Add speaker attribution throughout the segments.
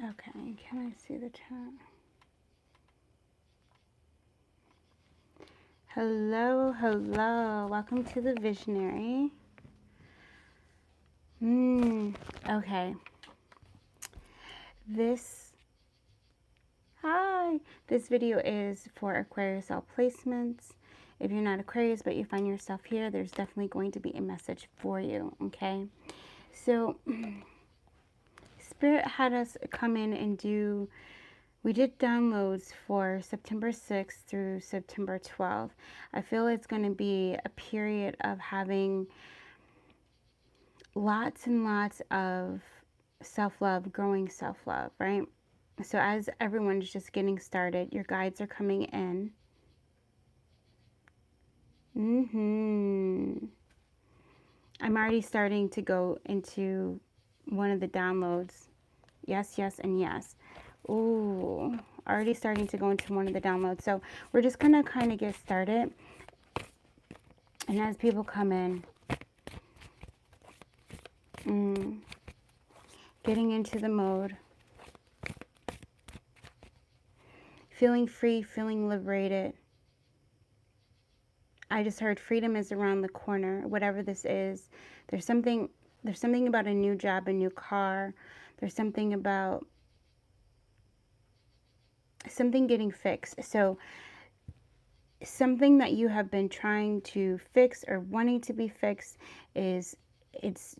Speaker 1: Okay, can I see the chat? Hello, hello. Welcome to the Visionary. Okay. This, hi. This video is for Aquarius All placements. If you're not Aquarius, but you find yourself here, there's definitely going to be a message for you, okay? So, Spirit had us come in and we did downloads for September 6th through September 12th. I feel it's going to be a period of having lots and lots of self-love, growing self-love, right? So as everyone's just getting started, your guides are coming in. I'm already starting to go into one of the downloads. Yes, yes, and yes. Ooh, already starting to go into one of the downloads. So we're just gonna kind of get started. And as people come in, getting into the mode, feeling free, feeling liberated. I just heard freedom is around the corner, whatever this is. There's something about a new job, a new car. There's something about something getting fixed. So something that you have been trying to fix or wanting to be fixed it's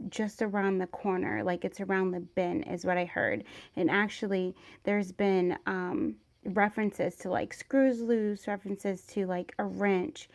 Speaker 1: just around the corner, like it's around the bend is what I heard. And actually there's been references to like screws loose, references to like a wrench,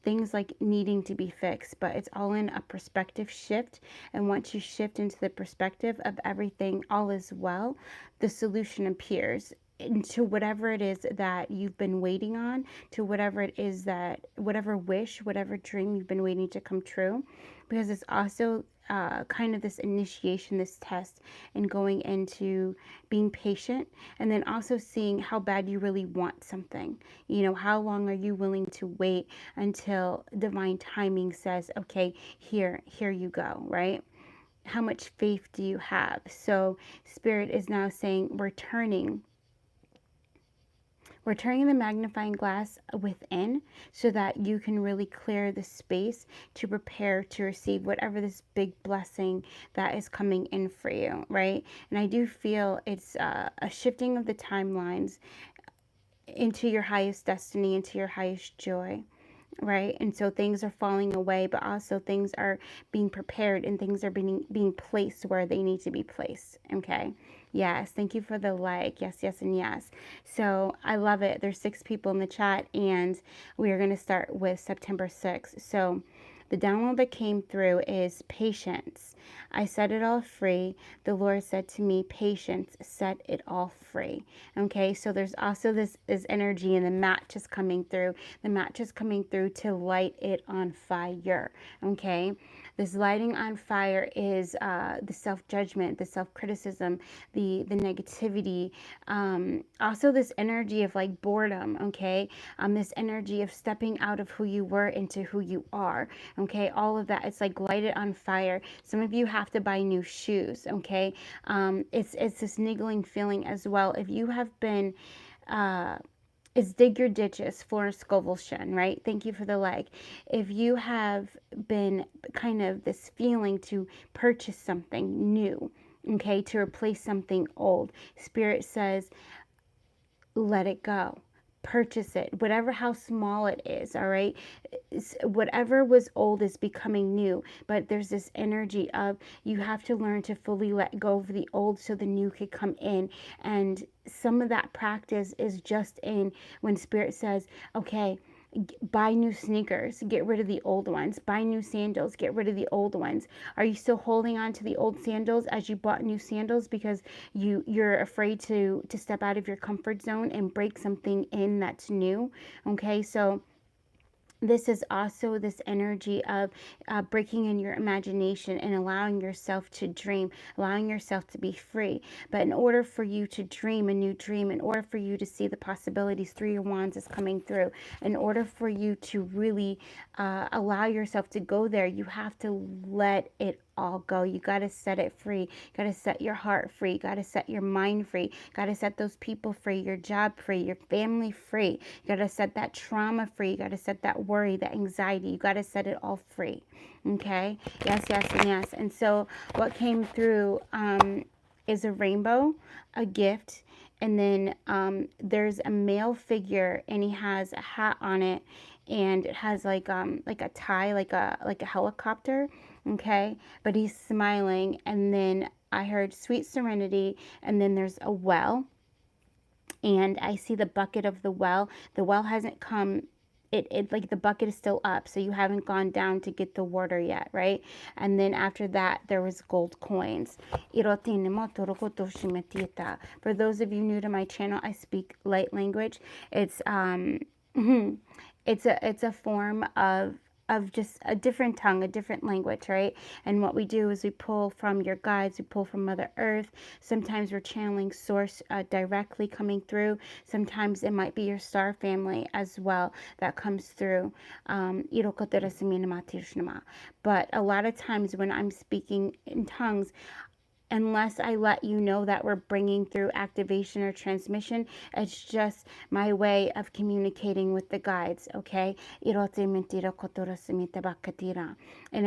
Speaker 1: things like needing to be fixed, but it's all in a perspective shift. And once you shift into the perspective of everything, all is well, the solution appears into whatever it is that you've been waiting on, to whatever it is that, whatever wish, whatever dream you've been waiting to come true. Because it's also kind of this initiation, this test, and going into being patient, and then also seeing how bad you really want something. You know, how long are you willing to wait until divine timing says, okay, here you go, right? How much faith do you have? So Spirit is now saying we're turning the magnifying glass within so that you can really clear the space to prepare to receive whatever this big blessing that is coming in for you, right? And I do feel it's a shifting of the timelines into your highest destiny, into your highest joy, right? And so things are falling away, but also things are being prepared and things are being placed where they need to be placed. Okay. Yes. Thank you for the like. Yes, yes, and yes. So I love it. There's 6 people in the chat, and we are going to start with September 6th. So the download that came through is patience. I set it all free. The Lord said to me, patience, set it all free. Okay, so there's also this energy, and the match is coming through. The match is coming through to light it on fire. Okay, this lighting on fire is the self-judgment, the self-criticism, the negativity, also this energy of like boredom, okay? This energy of stepping out of who you were into who you are, okay? All of that, it's like light it on fire. Some of you have to buy new shoes, okay? It's this niggling feeling as well. If you have been it's Dig Your Ditches, Florence Scovel Shen, right? Thank you for the like. If you have been kind of this feeling to purchase something new, okay, to replace something old, Spirit says, let it go. Purchase it, whatever how small it is, all right? Whatever was old is becoming new, but there's this energy of you have to learn to fully let go of the old so the new could come in. And some of that practice is just in when Spirit says, okay, buy new sneakers, get rid of the old ones. Buy new sandals, get rid of the old ones. Are you still holding on to the old sandals as you bought new sandals because you're afraid to step out of your comfort zone and break something in that's new? Okay, so this is also this energy of breaking in your imagination and allowing yourself to dream, allowing yourself to be free. But in order for you to dream a new dream, in order for you to see the possibilities, 3 of Wands is coming through. In order for you to really allow yourself to go there, you have to let it all go. You got to set it free. You got to set your heart free. You got to set your mind free. You got to set those people free, your job free, your family free. You got to set that trauma free. You got to set that worry, that anxiety. You got to set it all free. Okay? Yes, yes, and yes. And so what came through is a rainbow, a gift, and then there's a male figure, and he has a hat on it, and it has like a tie, like a helicopter, okay? But he's smiling, and then I heard sweet serenity, and then there's a well, and I see the bucket of the well. The well hasn't come. It like the bucket is still up, so you haven't gone down to get the water yet, right? And then after that, there was gold coins. For those of you new to my channel, I speak light language. It's it's a form of just a different tongue, a different language, right? And what we do is we pull from your guides, we pull from Mother Earth. Sometimes we're channeling source directly coming through. Sometimes it might be your star family as well that comes through. But a lot of times when I'm speaking in tongues, unless I let you know that we're bringing through activation or transmission, it's just my way of communicating with the guides, okay? And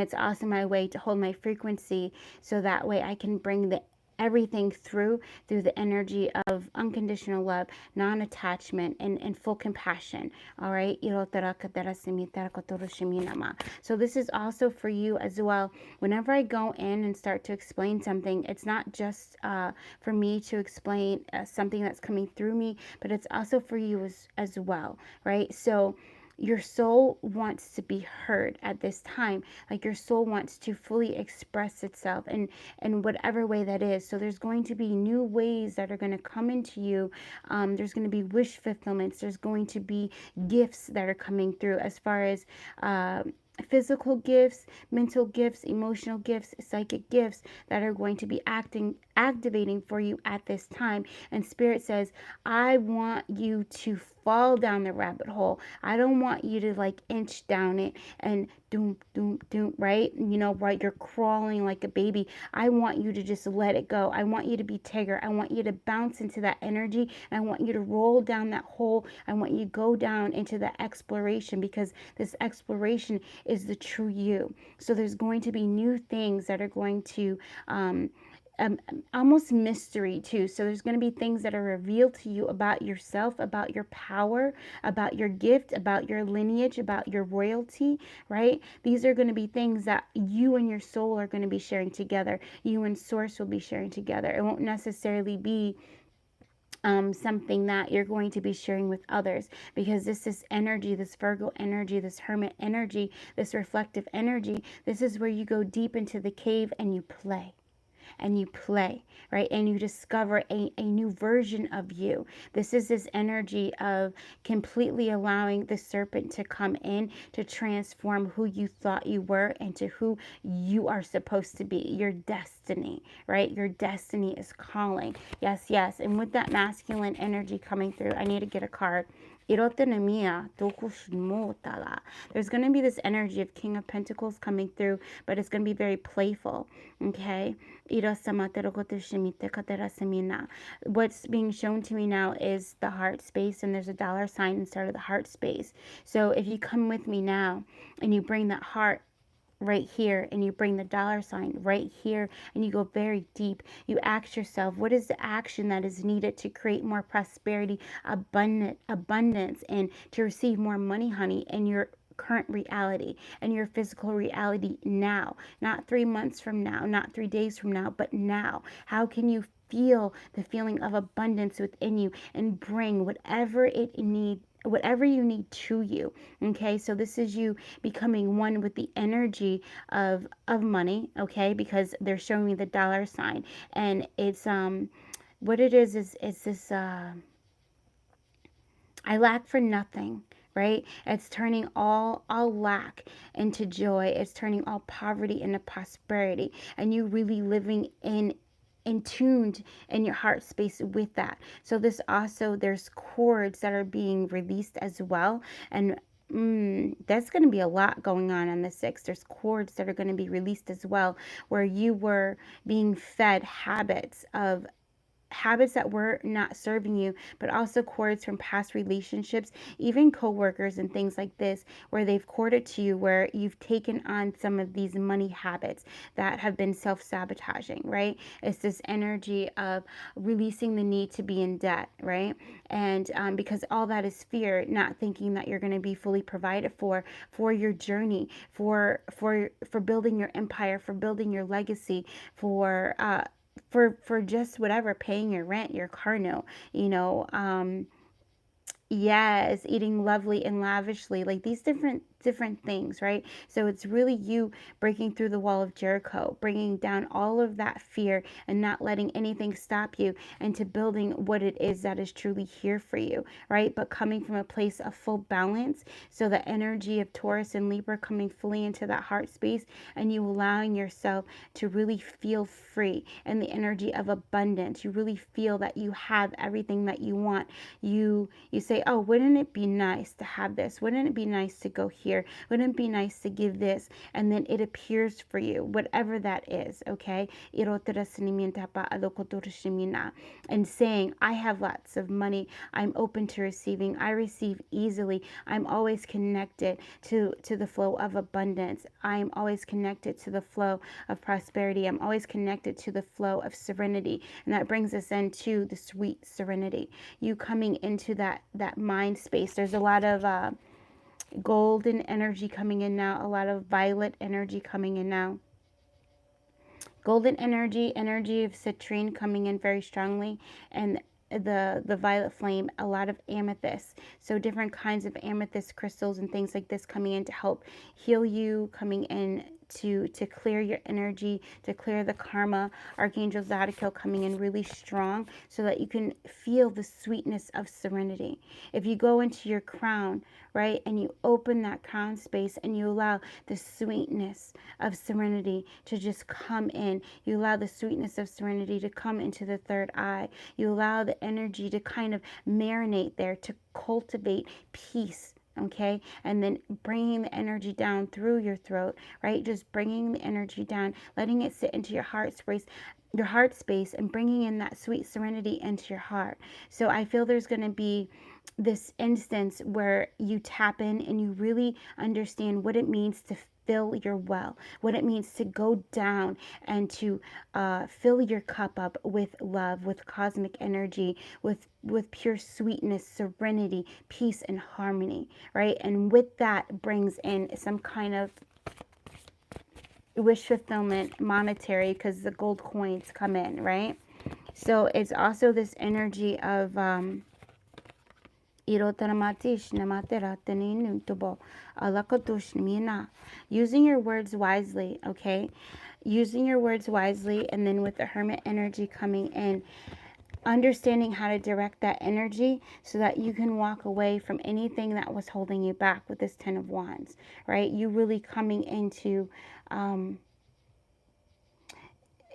Speaker 1: it's also my way to hold my frequency, so that way I can bring everything through the energy of unconditional love, non-attachment, and full compassion. All right. So this is also for you as well. Whenever I go in and start to explain something, it's not just for me to explain something that's coming through me, but it's also for you as well, right? So your soul wants to be heard at this time. Like your soul wants to fully express itself in whatever way that is. So there's going to be new ways that are going to come into you. There's going to be wish fulfillments. There's going to be gifts that are coming through, as far as physical gifts, mental gifts, emotional gifts, psychic gifts that are going to be activating for you at this time. And Spirit says, I want you to fall down the rabbit hole. I don't want you to like inch down it and doom, doom, doom, right? Right? You're crawling like a baby. I want you to just let it go. I want you to be Tigger. I want you to bounce into that energy. I want you to roll down that hole. I want you to go down into the exploration, because this exploration is the true you. So there's going to be new things that are going to almost mystery too. So there's going to be things that are revealed to you about yourself, about your power, about your gift, about your lineage, about your royalty, right? These are going to be things that you and your soul are going to be sharing together. You and Source will be sharing together. It won't necessarily be something that you're going to be sharing with others, because this is energy, this Virgo energy, this Hermit energy, this reflective energy. This is where you go deep into the cave and you play. Right? And you discover a new version of you. This is this energy of completely allowing the serpent to come in to transform who you thought you were into who you are supposed to be. Your destiny, right? Your destiny is calling. Yes, yes. And with that masculine energy coming through, I need to get a card. There's going to be this energy of King of Pentacles coming through, but it's going to be very playful, okay? What's being shown to me now is the heart space, and there's a dollar sign inside of the heart space. So if you come with me now and you bring that heart right here, and you bring the dollar sign right here, and you go very deep, you ask yourself, what is the action that is needed to create more prosperity, abundance, and to receive more money, honey, in your current reality and your physical reality now, not 3 months from now, not 3 days from now, but now? How can you feel the feeling of abundance within you and bring whatever you need to you? Okay, so this is you becoming one with the energy of money, okay, because they're showing me the dollar sign, and it's what it is this I lack for nothing, right? It's turning all lack into joy. It's turning all poverty into prosperity, and you really living in tuned in your heart space with that. So this also, there's chords that are being released as well, and That's going to be a lot going on the 6th. There's cords that are going to be released as well, where you were being fed habits that were not serving you, but also cords from past relationships, even coworkers and things like this, where they've corded to you, where you've taken on some of these money habits that have been self-sabotaging, right? It's this energy of releasing the need to be in debt, right? And because all that is fear, not thinking that you're going to be fully provided for your journey, for building your empire, for building your legacy, for just whatever, paying your rent, your car note, you know, yes, eating lovely and lavishly, like these different things, right? So it's really you breaking through the wall of Jericho, bringing down all of that fear and not letting anything stop you, and to building what it is that is truly here for you, right? But coming from a place of full balance, so the energy of Taurus and Libra coming fully into that heart space, and you allowing yourself to really feel free, and the energy of abundance. You really feel that you have everything that you want. You say, oh, wouldn't it be nice to have this? Wouldn't it be nice to go here? Wouldn't it be nice to give this? And then it appears for you, whatever that is, okay? And saying, I have lots of money. I'm open to receiving. I receive easily. I'm always connected to the flow of abundance. I'm always connected to the flow of prosperity. I'm always connected to the flow of serenity. And that brings us into the sweet serenity. You coming into that mind space. There's a lot of golden energy coming in now, a lot of violet energy coming in now. Golden energy of citrine coming in very strongly, and the violet flame, a lot of amethyst. So different kinds of amethyst crystals and things like this coming in to help heal you, coming in to clear your energy, to clear the karma. Archangel Zadkiel coming in really strong so that you can feel the sweetness of serenity. If you go into your crown, right, and you open that crown space and you allow the sweetness of serenity to just come in, you allow the sweetness of serenity to come into the third eye, you allow the energy to kind of marinate there, to cultivate peace. Okay, and then bringing the energy down through your throat, right? Just bringing the energy down, letting it sit into your heart space, and bringing in that sweet serenity into your heart. So I feel there's going to be this instance where you tap in and you really understand what it means to fill your well, what it means to go down and to fill your cup up with love, with cosmic energy, with pure sweetness, serenity, peace, and harmony, right? And with that brings in some kind of wish fulfillment, monetary, because the gold coins come in, right? So it's also this energy of using your words wisely, okay? Using your words wisely, and then with the Hermit energy coming in, understanding how to direct that energy so that you can walk away from anything that was holding you back with this 10 of Wands, right? You really coming into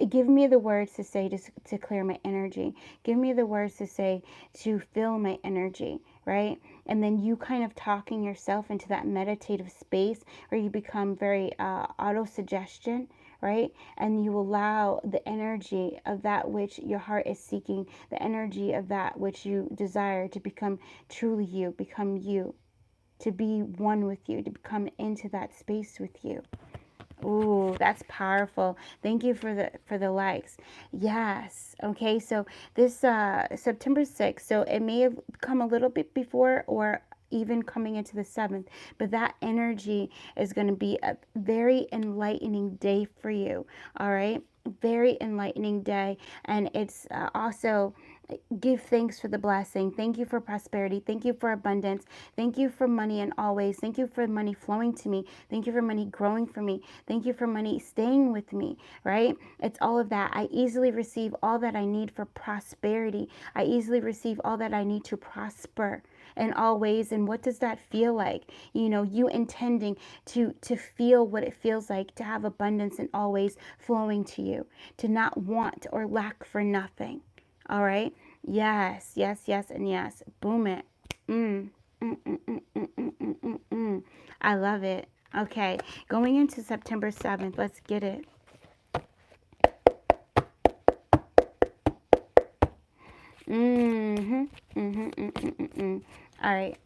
Speaker 1: give me the words to say to clear my energy. Give me the words to say to fill my energy, right? And then you kind of talking yourself into that meditative space where you become very auto-suggestion, right? And you allow the energy of that which your heart is seeking, the energy of that which you desire to become truly you, become you, to be one with you, to come into that space with you. Ooh, that's powerful. Thank you for the likes. Yes. Okay, so this September 6th, so it may have come a little bit before or even coming into the 7th, but that energy is going to be a very enlightening day for you. All right? Very enlightening day, and it's also give thanks for the blessing. Thank you for prosperity. Thank you for abundance. Thank you for money and always. Thank you for money flowing to me. Thank you for money growing for me. Thank you for money staying with me, right? It's all of that. I easily receive all that I need for prosperity. I easily receive all that I need to prosper in all ways. And what does that feel like? You know, you intending to feel what it feels like to have abundance in all ways flowing to you, to not want or lack for nothing. All right. Yes, yes, yes, and yes. Boom it. I love it. Okay, going into September 7th, let's get it. All right,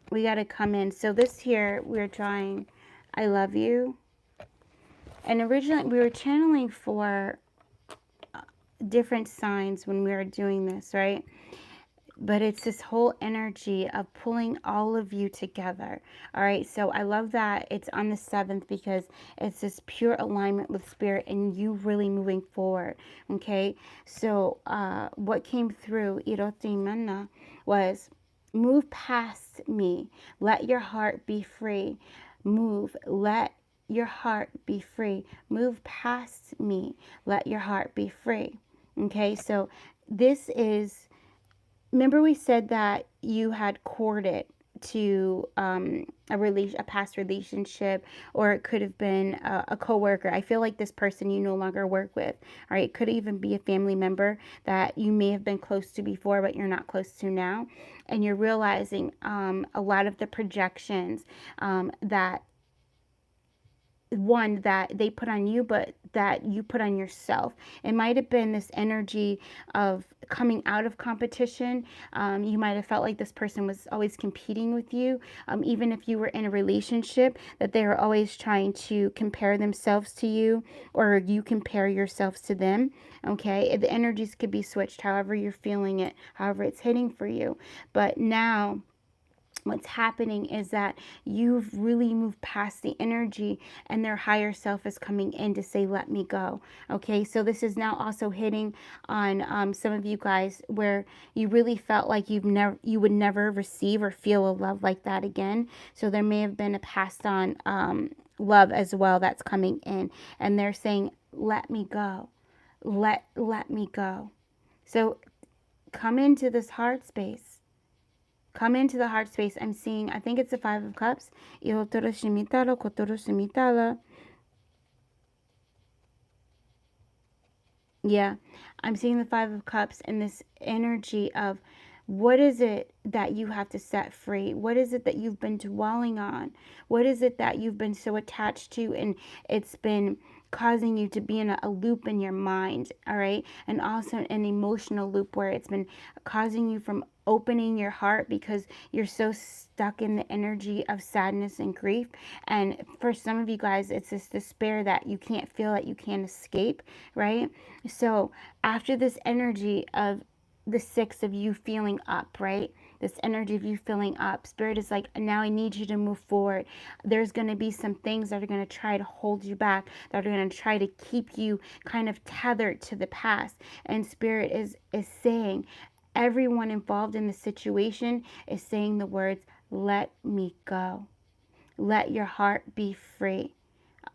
Speaker 1: we got to come in. So this here, we're drawing I love you. And originally, we were channeling for different signs when we were doing this, right? But it's this whole energy of pulling all of you together. All right, so I love that it's on the 7th because it's this pure alignment with spirit and you really moving forward. Okay, so what came through Irotimana was move past me, let your heart be free. Let your heart be free. Move past me, let your heart be free. Okay, so this is, remember we said that you had courted to a past relationship, or it could have been a coworker. I feel like this person you no longer work with. All right, it could even be a family member that you may have been close to before, but you're not close to now, and you're realizing a lot of the projections that one that they put on you, but that you put on yourself. It might have been this energy of coming out of competition. You might have felt like this person was always competing with you. Even if you were in a relationship, that they were always trying to compare themselves to you, or you compare yourselves to them. Okay, the energies could be switched however you're feeling it, however it's hitting for you. But now what's happening is that you've really moved past the energy, and their higher self is coming in to say, let me go. Okay, so this is now also hitting on some of you guys where you really felt like you would never receive or feel a love like that again. So there may have been a passed on love as well that's coming in, and they're saying, let me go, let me go. So come into this heart space. Come into the heart space. I'm seeing, I think it's the 5 of Cups. Yeah, I'm seeing the 5 of Cups and this energy of what is it that you have to set free? What is it that you've been dwelling on? What is it that you've been so attached to, and it's been causing you to be in a loop in your mind, all right? And also an emotional loop where it's been causing you from opening your heart because you're so stuck in the energy of sadness and grief. And for some of you guys, it's this despair that you can't feel, that you can't escape, right? So after this energy of the 6 of you feeling up, right? This energy of you feeling up. Spirit is like, now I need you to move forward. There's going to be some things that are going to try to hold you back, that are going to try to keep you kind of tethered to the past. And Spirit is saying, everyone involved in the situation is saying the words, let me go. Let your heart be free.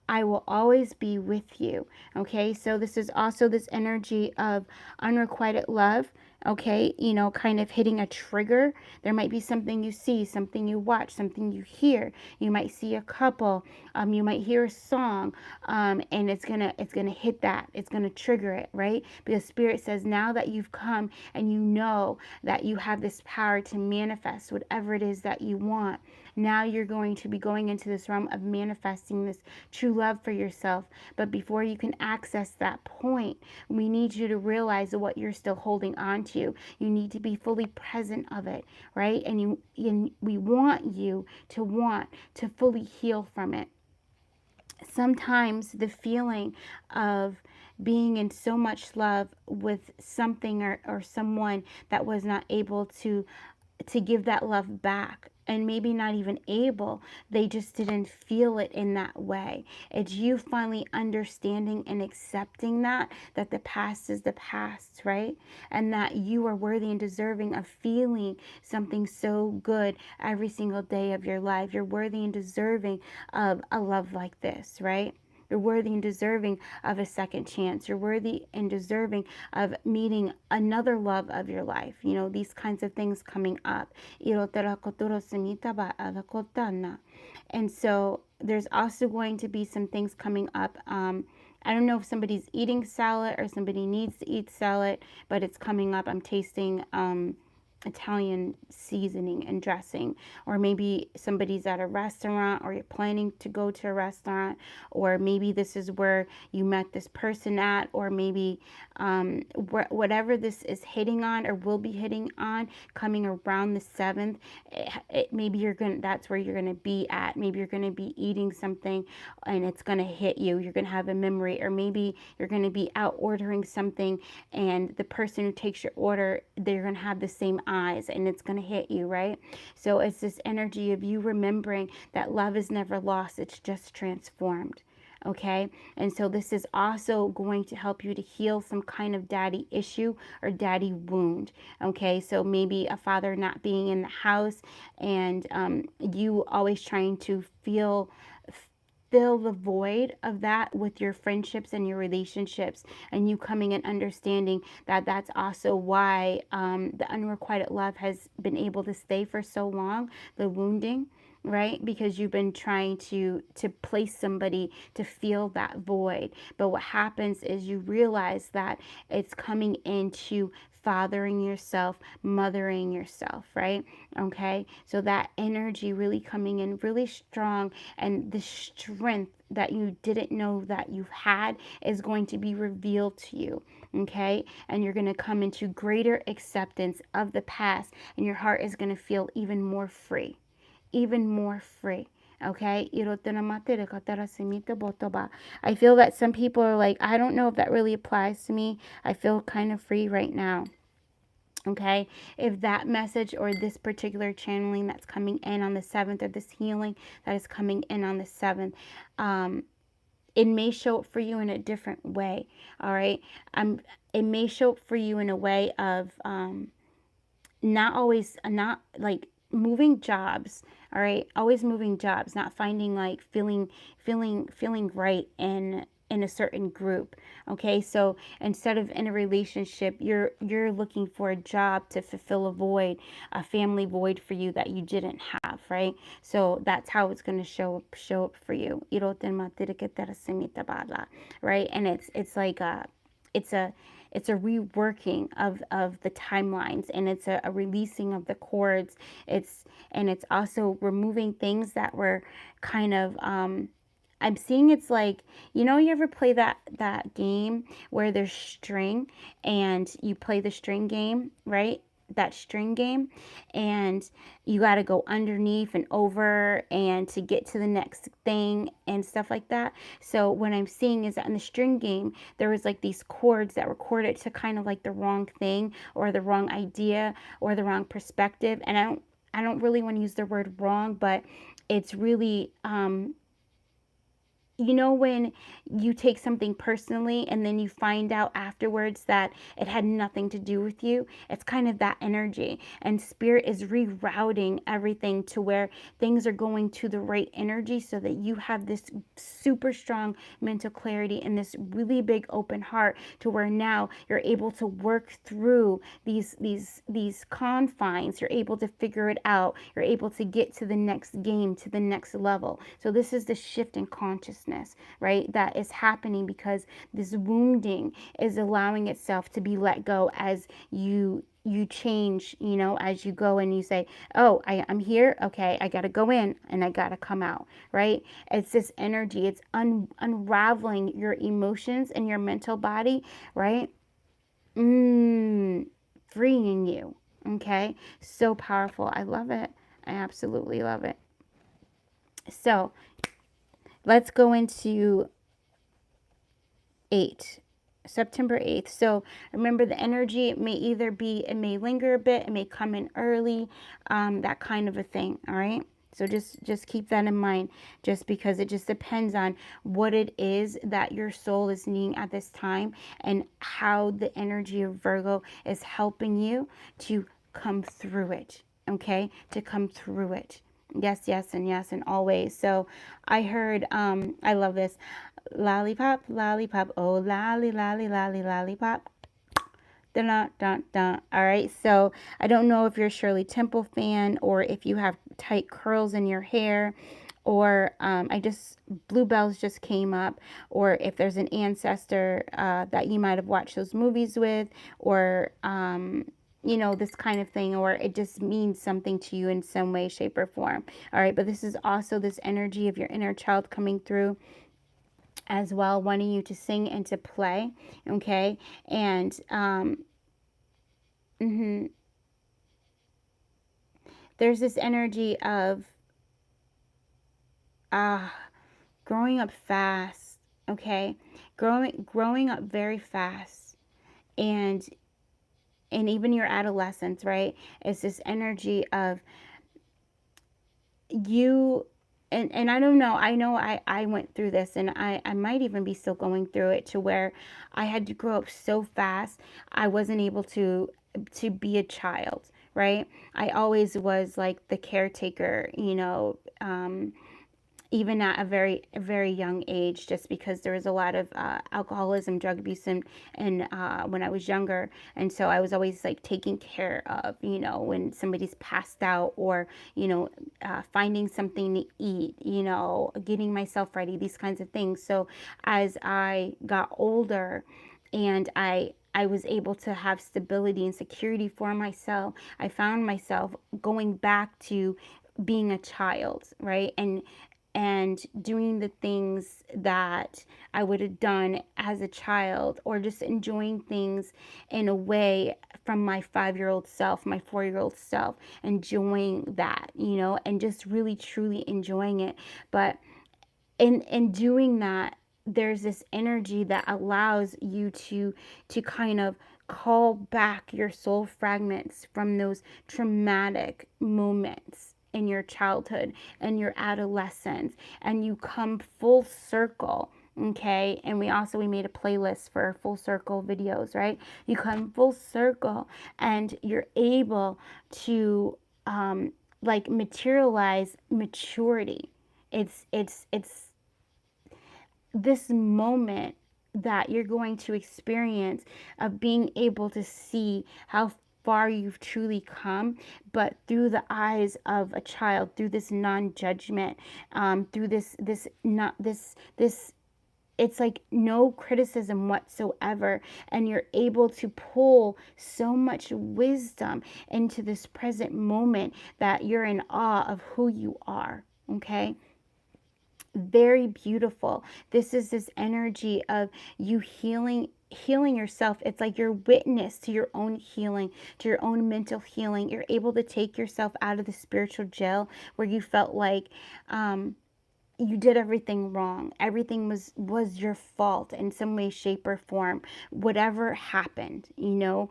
Speaker 1: I will always be with you. Okay, so this is also this energy of unrequited love. Okay, you know, kind of hitting a trigger. There might be something you see, something you watch, something you hear. You might see a couple. You might hear a song, and it's gonna hit that. It's gonna trigger it, right? Because Spirit says, now that you've come and you know that you have this power to manifest whatever it is that you want, now you're going to be going into this realm of manifesting this true love for yourself. But before you can access that point, we need you to realize what you're still holding on to. You need to be fully present of it, right? And we want you to fully heal from it. Sometimes the feeling of being in so much love with something or someone that was not able to give that love back, and maybe not even able, they just didn't feel it in that way. It's you finally understanding and accepting that the past is the past, right? And that you are worthy and deserving of feeling something so good every single day of your life. You're worthy and deserving of a love like this, right? You're worthy and deserving of a second chance. You're worthy and deserving of meeting another love of your life. You know, these kinds of things coming up. And so there's also going to be some things coming up I don't know if somebody's eating salad or somebody needs to eat salad, but it's coming up. I'm tasting Italian seasoning and dressing, or maybe somebody's at a restaurant, or you're planning to go to a restaurant, or maybe this is where you met this person at, or maybe whatever this is hitting on or will be hitting on coming around the 7th, maybe that's where you're gonna be at. Maybe you're gonna be eating something and it's gonna hit you. You're gonna have a memory, or maybe you're gonna be out ordering something and the person who takes your order, they're going to have the same eyes and it's going to hit you, right? So it's this energy of you remembering that love is never lost, it's just transformed. Okay, and so this is also going to help you to heal some kind of daddy issue or daddy wound. Okay, so maybe a father not being in the house, and you always trying to fill the void of that with your friendships and your relationships, and you coming and understanding that that's also why the unrequited love has been able to stay for so long, the wounding, right? Because you've been trying to place somebody to fill that void. But what happens is you realize that it's coming into fathering yourself, mothering yourself, right? Okay, so that energy really coming in really strong, and the strength that you didn't know that you had is going to be revealed to you. Okay, and you're going to come into greater acceptance of the past, and your heart is going to feel even more free, even more free. Okay, I feel that some people are like, I don't know if that really applies to me. I feel kind of free right now. Okay, if that message or this particular channeling that's coming in on the 7th, or this healing that is coming in on the 7th, it may show up for you in a different way. All right, it may show up for you in a way of not like moving jobs. All right, always moving jobs, not finding like feeling right in a certain group. Okay, so instead of in a relationship, you're looking for a job to fulfill a void, a family void for you that you didn't have, right? So that's how it's going to show up for you, right? And it's like it's a reworking of the timelines, and it's a releasing of the cords. It's also removing things that were kind of I'm seeing, it's like, you ever play that game where there's string and you play the string game, right? That string game, and you got to go underneath and over and to get to the next thing and stuff like that. So what I'm seeing is that in the string game, there was like these chords that were corded to kind of like the wrong thing or the wrong idea or the wrong perspective. And I don't really want to use the word wrong, but it's really when you take something personally and then you find out afterwards that it had nothing to do with you, it's kind of that energy. And spirit is rerouting everything to where things are going to the right energy, so that you have this super strong mental clarity and this really big open heart, to where now you're able to work through these confines. You're able to figure it out. You're able to get to the next game, to the next level. So this is the shift in consciousness, right, that is happening, because this wounding is allowing itself to be let go as you change, as you go and you say, oh, I'm here, okay, I gotta go in and I gotta come out, right? It's this energy. It's unraveling your emotions and your mental body, right? Freeing you. Okay, so powerful. I love it. I absolutely love it. So let's go into 8. September 8th. So remember, the energy, it may linger a bit, it may come in early, that kind of a thing. All right. So just keep that in mind, just because it just depends on what it is that your soul is needing at this time, and how the energy of Virgo is helping you to come through it. Okay, to come through it. Yes, yes, and yes, and always. So I heard, I love this. Lollipop, lollipop, oh lolly, lolly, lolly, lollipop. Dun, dun, dun, dun. All right, so I don't know if you're a Shirley Temple fan, or if you have tight curls in your hair, or bluebells just came up, or if there's an ancestor that you might have watched those movies with, or you know, this kind of thing, or it just means something to you in some way, shape, or form. All right, but this is also this energy of your inner child coming through as well, wanting you to sing and to play. Okay, and there's this energy of growing up fast. Okay, growing up very fast, and even your adolescence, right? It's this energy of you, and I don't know, I know I went through this, and I might even be still going through it, to where I had to grow up so fast I wasn't able to be a child, right? I always was like the caretaker, you know, even at a very young age, just because there was a lot of alcoholism, drug abuse, and when I was younger. And so I was always like taking care of, you know, when somebody's passed out, or, you know, finding something to eat, you know, getting myself ready, these kinds of things. So as I got older, and I was able to have stability and security for myself, I found myself going back to being a child, right? And doing the things that I would have done as a child, or just enjoying things in a way from my 5-year-old self, my 4-year-old self, enjoying that, you know, and just really truly enjoying it. But in doing that, there's this energy that allows you to kind of call back your soul fragments from those traumatic moments in your childhood and your adolescence, and you come full circle. Okay, and we made a playlist for full circle videos, right? You come full circle, and you're able to like materialize maturity. It's this moment that you're going to experience of being able to see how far you've truly come, but through the eyes of a child, through this non-judgment, through this not this it's like no criticism whatsoever, and you're able to pull so much wisdom into this present moment that you're in awe of who you are. Okay, very beautiful. This is this energy of you healing yourself. It's like you're witness to your own healing, to your own mental healing. You're able to take yourself out of the spiritual jail where you felt like you did everything wrong. Everything was your fault in some way, shape, or form. Whatever happened, you know,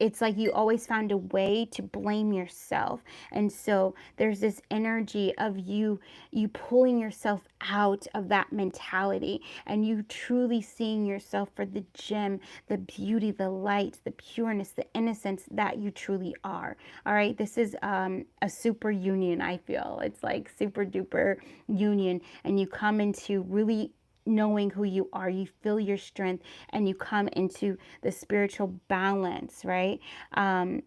Speaker 1: it's like you always found a way to blame yourself. And so there's this energy of you pulling yourself out of that mentality, and you truly seeing yourself for the gem, the beauty, the light, the pureness, the innocence that you truly are. All right, this is a super union. I feel it's like super duper union, and you come into really knowing who you are. You feel your strength, and you come into the spiritual balance, right? And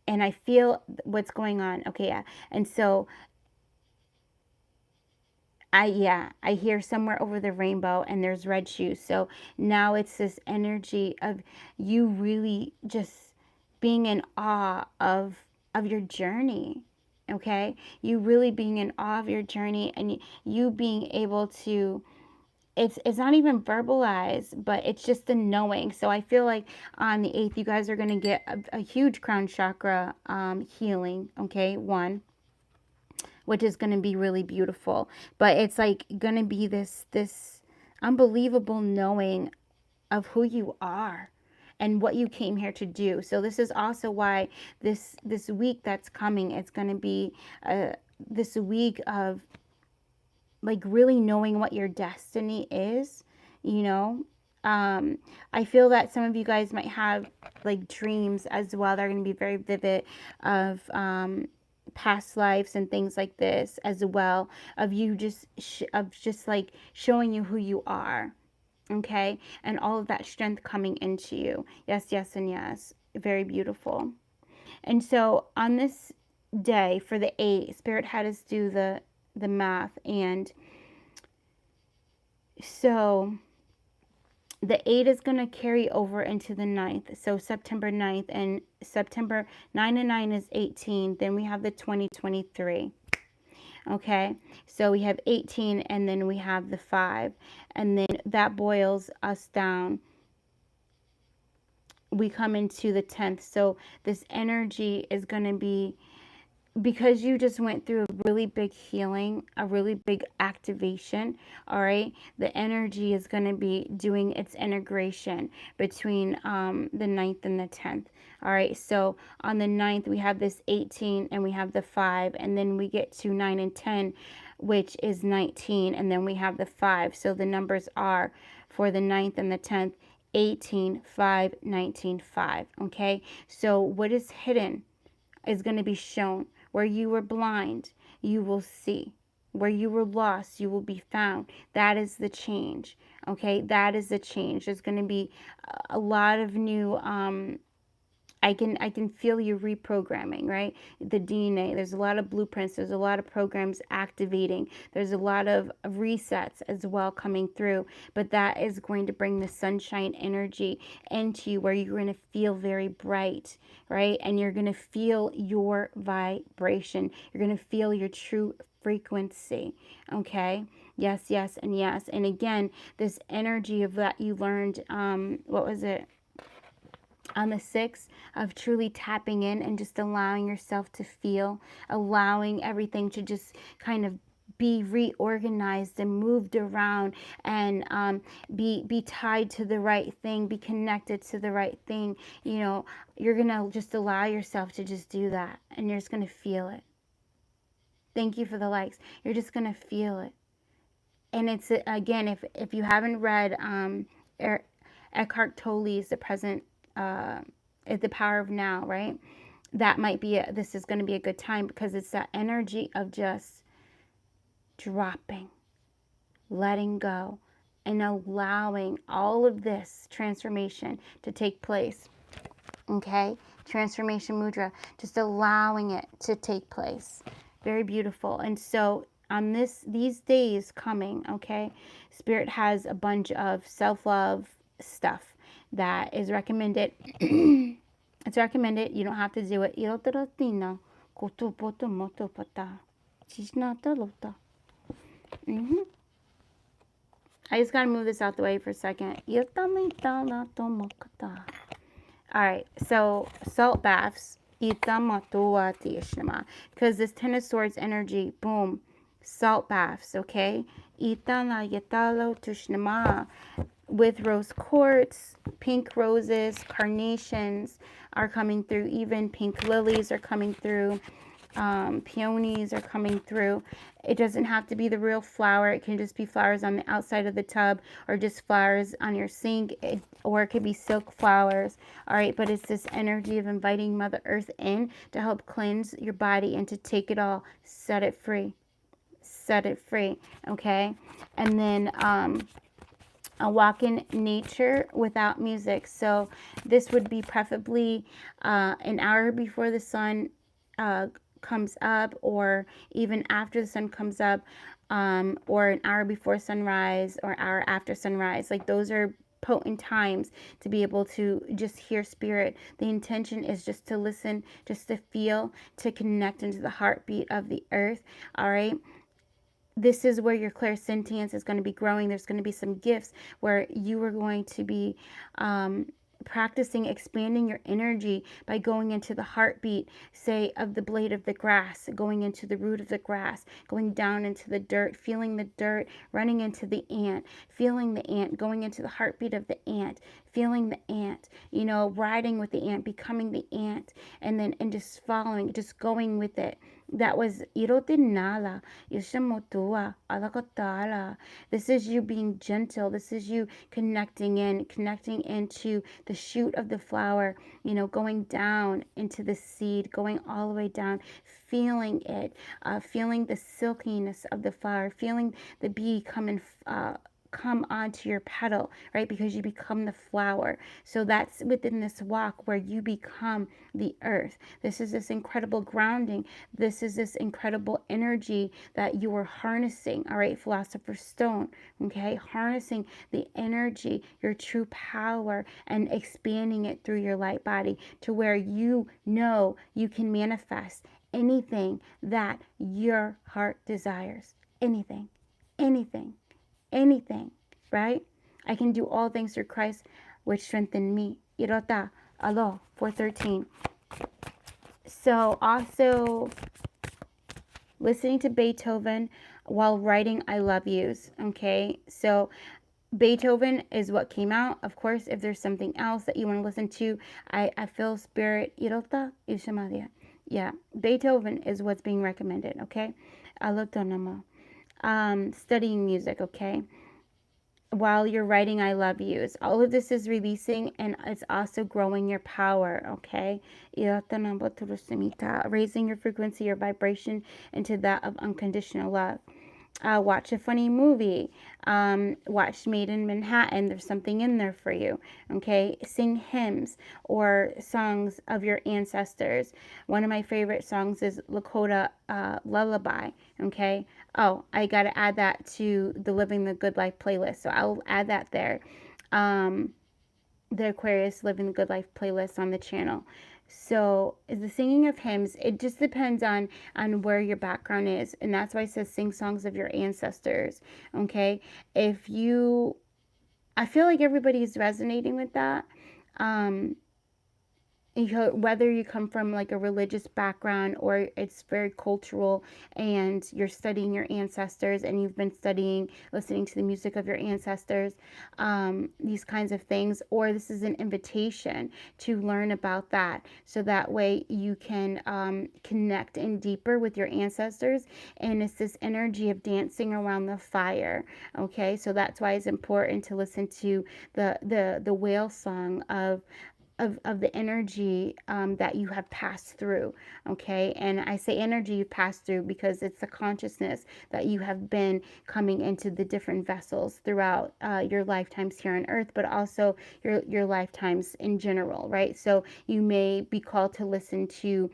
Speaker 1: I feel what's going on. Okay, yeah. And so I hear somewhere over the rainbow, and there's red shoes. So now it's this energy of you really just being in awe of your journey. Okay, you really being in awe of your journey, and you being able to, it's not even verbalized, but it's just the knowing. So I feel like on the 8th, you guys are going to get a huge crown chakra healing. Okay, one, which is going to be really beautiful. But it's like going to be this unbelievable knowing of who you are and what you came here to do. So this is also why this week that's coming, it's going to be this week of like really knowing what your destiny is, you know. I feel that some of you guys might have like dreams as well. They're going to be very vivid of past lives and things like this as well, of you just like showing you who you are. Okay, and all of that strength coming into you. Yes, yes, and yes. Very beautiful. And so on this day for the 8, Spirit had us do the the math. And so the 8 is going to carry over into the 9th. So September 9th, and September 9 and 9 is 18. Then we have the 2023. Okay, so we have 18, and then we have the 5, and then that boils us down. We come into the 10th. So this energy is going to be, because you just went through a really big healing, a really big activation, all right, the energy is going to be doing its integration between the 9th and the 10th. All right, so on the 9th, we have this 18 and we have the 5, and then we get to 9 and 10, which is 19, and then we have the 5. So the numbers are, for the 9th and the 10th, 18, 5, 19, 5. Okay, so what is hidden is going to be shown. Where you were blind, you will see. Where you were lost, you will be found. That is the change. Okay, that is the change. There's going to be a lot of new I can feel you reprogramming, right? The DNA, there's a lot of blueprints, there's a lot of programs activating, there's a lot of resets as well coming through, but that is going to bring the sunshine energy into you, where you're going to feel very bright, right? And you're going to feel your vibration. You're going to feel your true frequency, okay? Yes, yes, and yes. And again, this energy of that you learned, what was it? On the 6th, of truly tapping in and just allowing yourself to feel, allowing everything to just kind of be reorganized and moved around, and be tied to the right thing, be connected to the right thing. You know, you're gonna just allow yourself to just do that, and you're just gonna feel it. Thank you for the likes. You're just gonna feel it. And it's, again, if you haven't read Eckhart Tolle's The Present, The Power of Now, right? That might be this is going to be a good time, because it's that energy of just dropping, letting go, and allowing all of this transformation to take place. Okay, transformation mudra, just allowing it to take place. Very beautiful. And so on these days coming, okay, Spirit has a bunch of self-love stuff that is recommended. It's recommended. You don't have to do it. I just got to move this out the way for a second. All right, so salt baths. Because this Ten of Swords energy, boom, salt baths, okay? With rose quartz, pink roses, carnations are coming through, even pink lilies are coming through, peonies are coming through. It doesn't have to be the real flower. It can just be flowers on the outside of the tub, or just flowers on your sink, or it could be silk flowers. All right, but it's this energy of inviting Mother Earth in to help cleanse your body and to take it all, set it free. Set it free, okay? And then a walk in nature without music. So this would be preferably an hour before the sun comes up, or even after the sun comes up, or an hour before sunrise, or hour after sunrise. Like, those are potent times to be able to just hear Spirit. The intention is just to listen, just to feel, to connect into the heartbeat of the earth. All right. This is where your clairsentience is going to be growing. There's going to be some gifts where you are going to be practicing expanding your energy by going into the heartbeat, say, of the blade of the grass, going into the root of the grass, going down into the dirt, feeling the dirt, running into the ant, feeling the ant, going into the heartbeat of the ant, feeling the ant, you know, riding with the ant, becoming the ant, and just following, just going with it. That was Irotinala, Yishamotua, Alakotala. This is you being gentle. This is you connecting into the shoot of the flower, you know, going down into the seed, going all the way down, feeling it, feeling the silkiness of the flower, feeling the bee come and come onto your petal, right? Because you become the flower. So that's within this walk where you become the earth. This is this incredible grounding. This is this incredible energy that you are harnessing, all right? Philosopher's Stone, okay? Harnessing the energy, your true power, and expanding it through your light body to where you know you can manifest anything that your heart desires. Anything, anything, anything, right? I can do all things through Christ, which strengthened me. Irota, alo, 413. So also listening to Beethoven while writing I love yous, okay? So Beethoven is what came out. Of course, if there's something else that you want to listen to, I feel spirit. Irota, Ishamadia. Yeah, Beethoven is what's being recommended, okay? Alotonamo. Studying music, okay? While you're writing I love yous. All of this is releasing and it's also growing your power, okay? Raising your frequency, your vibration into that of unconditional love. Watch a funny movie. Watch Made in Manhattan. There's something in there for you. Okay. Sing hymns or songs of your ancestors. One of my favorite songs is Lakota Lullaby. Okay. Oh, I got to add that to the Living the Good Life playlist. So I'll add that there. The Aquarius Living the Good Life playlist on the channel. So the singing of hymns, it just depends on where your background is, and that's why it says sing songs of your ancestors. Okay, if you, I feel like everybody's resonating with that. Whether you come from like a religious background or it's very cultural and you're studying your ancestors and you've been listening to the music of your ancestors, these kinds of things, or this is an invitation to learn about that. So that way you can connect in deeper with your ancestors, and it's this energy of dancing around the fire. Okay, so that's why it's important to listen to the whale song of the energy that you have passed through, okay? And I say energy you passed through because it's the consciousness that you have been coming into the different vessels throughout your lifetimes here on earth, but also your lifetimes in general, right? So you may be called to listen to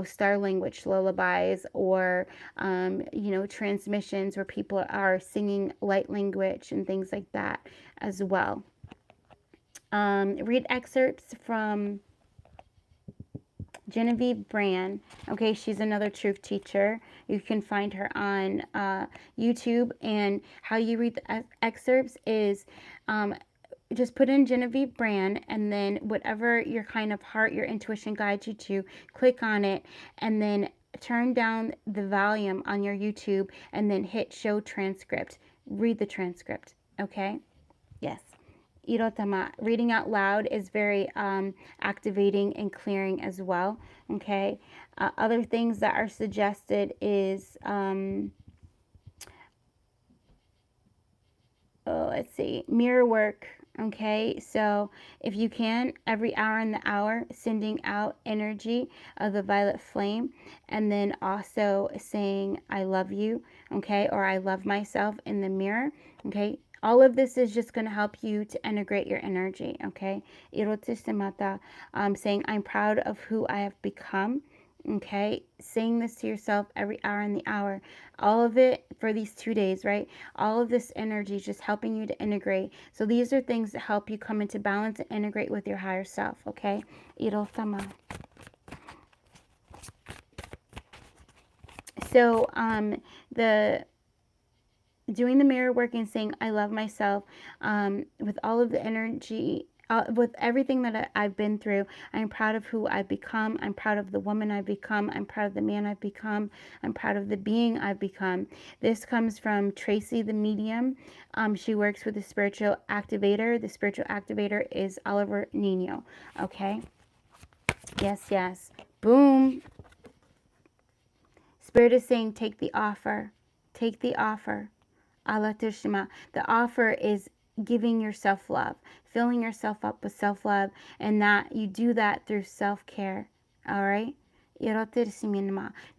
Speaker 1: star language lullabies or transmissions where people are singing light language and things like that as well. Read excerpts from Genevieve Brand. Okay, she's another truth teacher. You can find her on YouTube. And how you read the excerpts is just put in Genevieve Brand, and then whatever your kind of heart, your intuition guides you to, click on it, and then turn down the volume on your YouTube, and then hit show transcript. Read the transcript. Okay? Yes. Irotama, reading out loud is very activating and clearing as well. Okay. Other things that are suggested is, let's see, mirror work. Okay, so if you can, every hour in the hour, sending out energy of the violet flame, and then also saying, I love you, okay, or I love myself in the mirror, okay. All of this is just going to help you to integrate your energy, okay. Saying, I'm proud of who I have become, okay. Saying this to yourself every hour in the hour. All of it for these 2 days, right? All of this energy is just helping you to integrate. So these are things that help you come into balance and integrate with your higher self, okay? Irotama. So the doing the mirror work and saying I love myself with all of the energy, with everything that I've been through. I'm proud of who I've become. I'm proud of the woman I've become. I'm proud of the man I've become. I'm proud of the being I've become. This comes from Tracy the medium. She works with the spiritual activator. The spiritual activator is Oliver Nino. Okay? Yes, yes. Boom. Spirit is saying take the offer. Take the offer. Alatushima. The offer is giving yourself love, filling yourself up with self-love, and that you do that through self-care. All right? Now,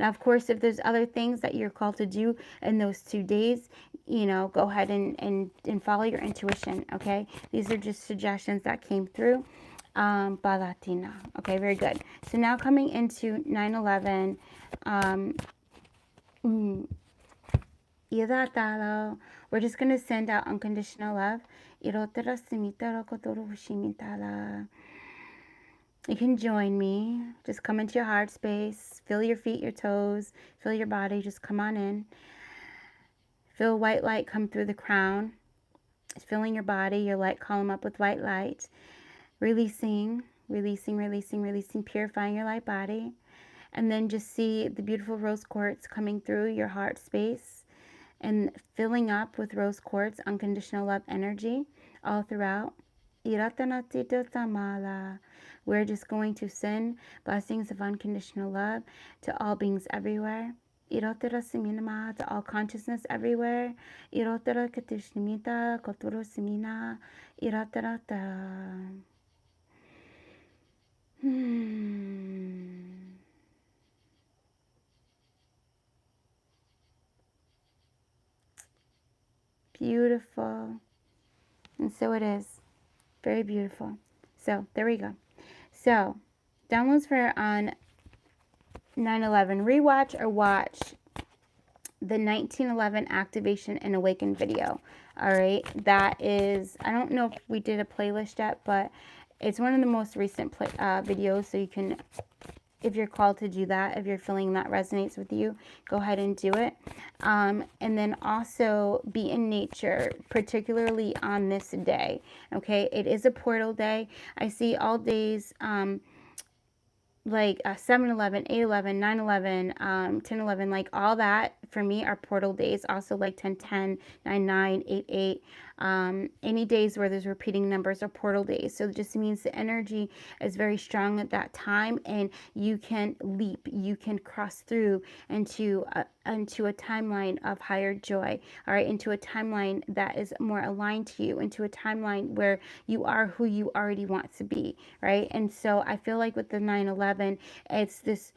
Speaker 1: of course, if there's other things that you're called to do in those 2 days, you know, go ahead and follow your intuition, okay? These are just suggestions that came through. Balatina. Okay, very good. So now coming into 9/11, we're just going to send out unconditional love. You can join me. Just come into your heart space. Feel your feet, your toes. Feel your body. Just come on in. Feel white light come through the crown. Filling your body, your light column up with white light. Releasing, releasing, releasing, releasing, purifying your light body. And then just see the beautiful rose quartz coming through your heart space and filling up with rose quartz, unconditional love energy all throughout. We're just going to send blessings of unconditional love to all beings everywhere. To all consciousness everywhere. Beautiful. And so it is. Very beautiful. So there we go. So downloads for on 9/11. Rewatch or watch the 1911 activation and awaken video. All right. That is, I don't know if we did a playlist yet, but it's one of the most recent videos. So you can, if you're called to do that, if you're feeling that resonates with you, go ahead and do it. And then also be in nature, particularly on this day. Okay, it is a portal day. I see all days like 7/11, 8/11, 9/11, 10/11, like all that for me are portal days. Also like 10/10, 9/9, 8/8. Any days where there's repeating numbers are portal days. So it just means the energy is very strong at that time, and you can leap, you can cross through into a timeline of higher joy, all right, into a timeline that is more aligned to you, into a timeline where you are who you already want to be, right? And so I feel like with the 9/11, it's this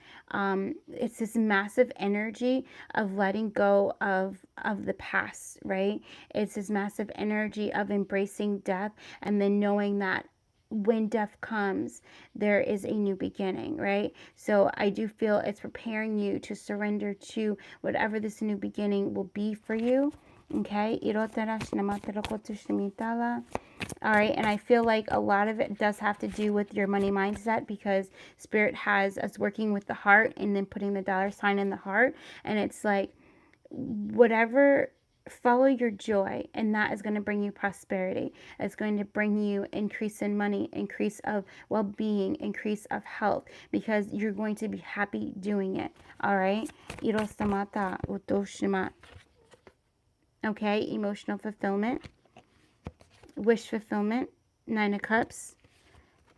Speaker 1: massive energy of letting go of the past, right? It's this massive energy of embracing death, and then knowing that when death comes, there is a new beginning, right? So I do feel it's preparing you to surrender to whatever this new beginning will be for you. Okay. All right. And I feel like a lot of it does have to do with your money mindset, because Spirit has us working with the heart and then putting the $ in the heart. And it's like, whatever, follow your joy, and that is going to bring you prosperity. It's going to bring you increase in money, increase of well-being, increase of health, because you're going to be happy doing it. All right. Okay. Emotional fulfillment, wish fulfillment, 9 of Cups,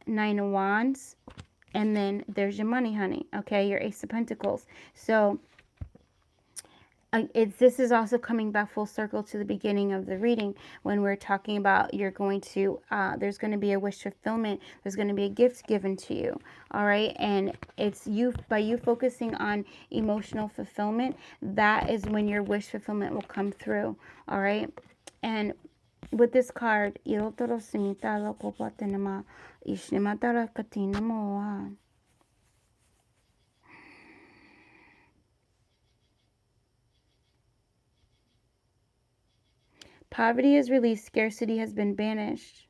Speaker 1: 9 of Wands, and then there's your money, honey. Okay. Your Ace of Pentacles. So this is also coming back full circle to the beginning of the reading, when we're talking about you're going to, there's going to be a wish fulfillment. There's going to be a gift given to you. All right. And it's you, by you focusing on emotional fulfillment, that is when your wish fulfillment will come through. All right. And with this card, poverty is released, scarcity has been banished.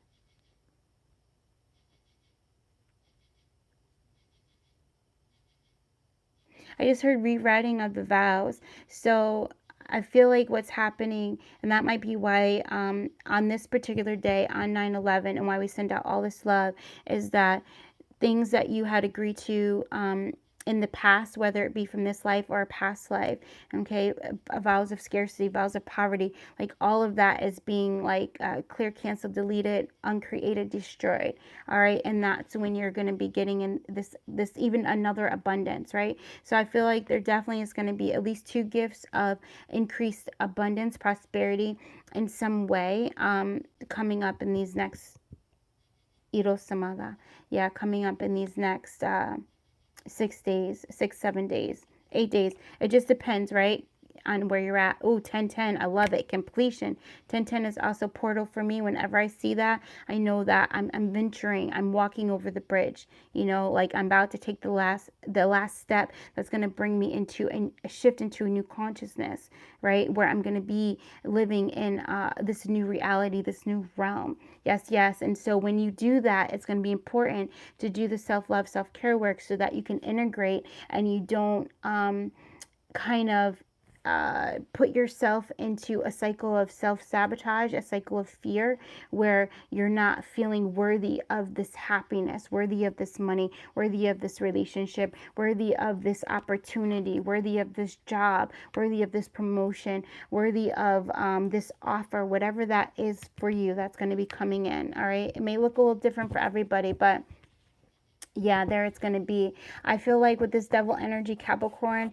Speaker 1: I just heard rewriting of the vows. So I feel like what's happening, and that might be why on this particular day, on 9/11, and why we send out all this love, is that things that you had agreed to in the past, whether it be from this life or a past life, okay, vows of scarcity, vows of poverty, like all of that is being like clear, canceled, deleted, uncreated, destroyed. All right. And that's when you're going to be getting in this even another abundance, right? So I feel like there definitely is going to be at least 2 gifts of increased abundance, prosperity in some way coming up in these next coming up in these next 6 days, 7 days, 8 days. It just depends, right? on where you're at. Oh, 1010, I love it. Completion. 1010 is also portal for me. Whenever I see that, I know that I'm venturing, I'm walking over the bridge, you know, like I'm about to take the last step that's going to bring me into a shift into a new consciousness, right? Where I'm going to be living in this new reality, this new realm. Yes, yes. And so when you do that, it's going to be important to do the self-love, self-care work so that you can integrate and you don't kind of put yourself into a cycle of self-sabotage, a cycle of fear, where you're not feeling worthy of this happiness, worthy of this money, worthy of this relationship, worthy of this opportunity, worthy of this job, worthy of this promotion, worthy of this offer, whatever that is for you that's going to be coming in. All right. It may look a little different for everybody, but yeah, there it's going to be. I feel like with this devil energy Capricorn,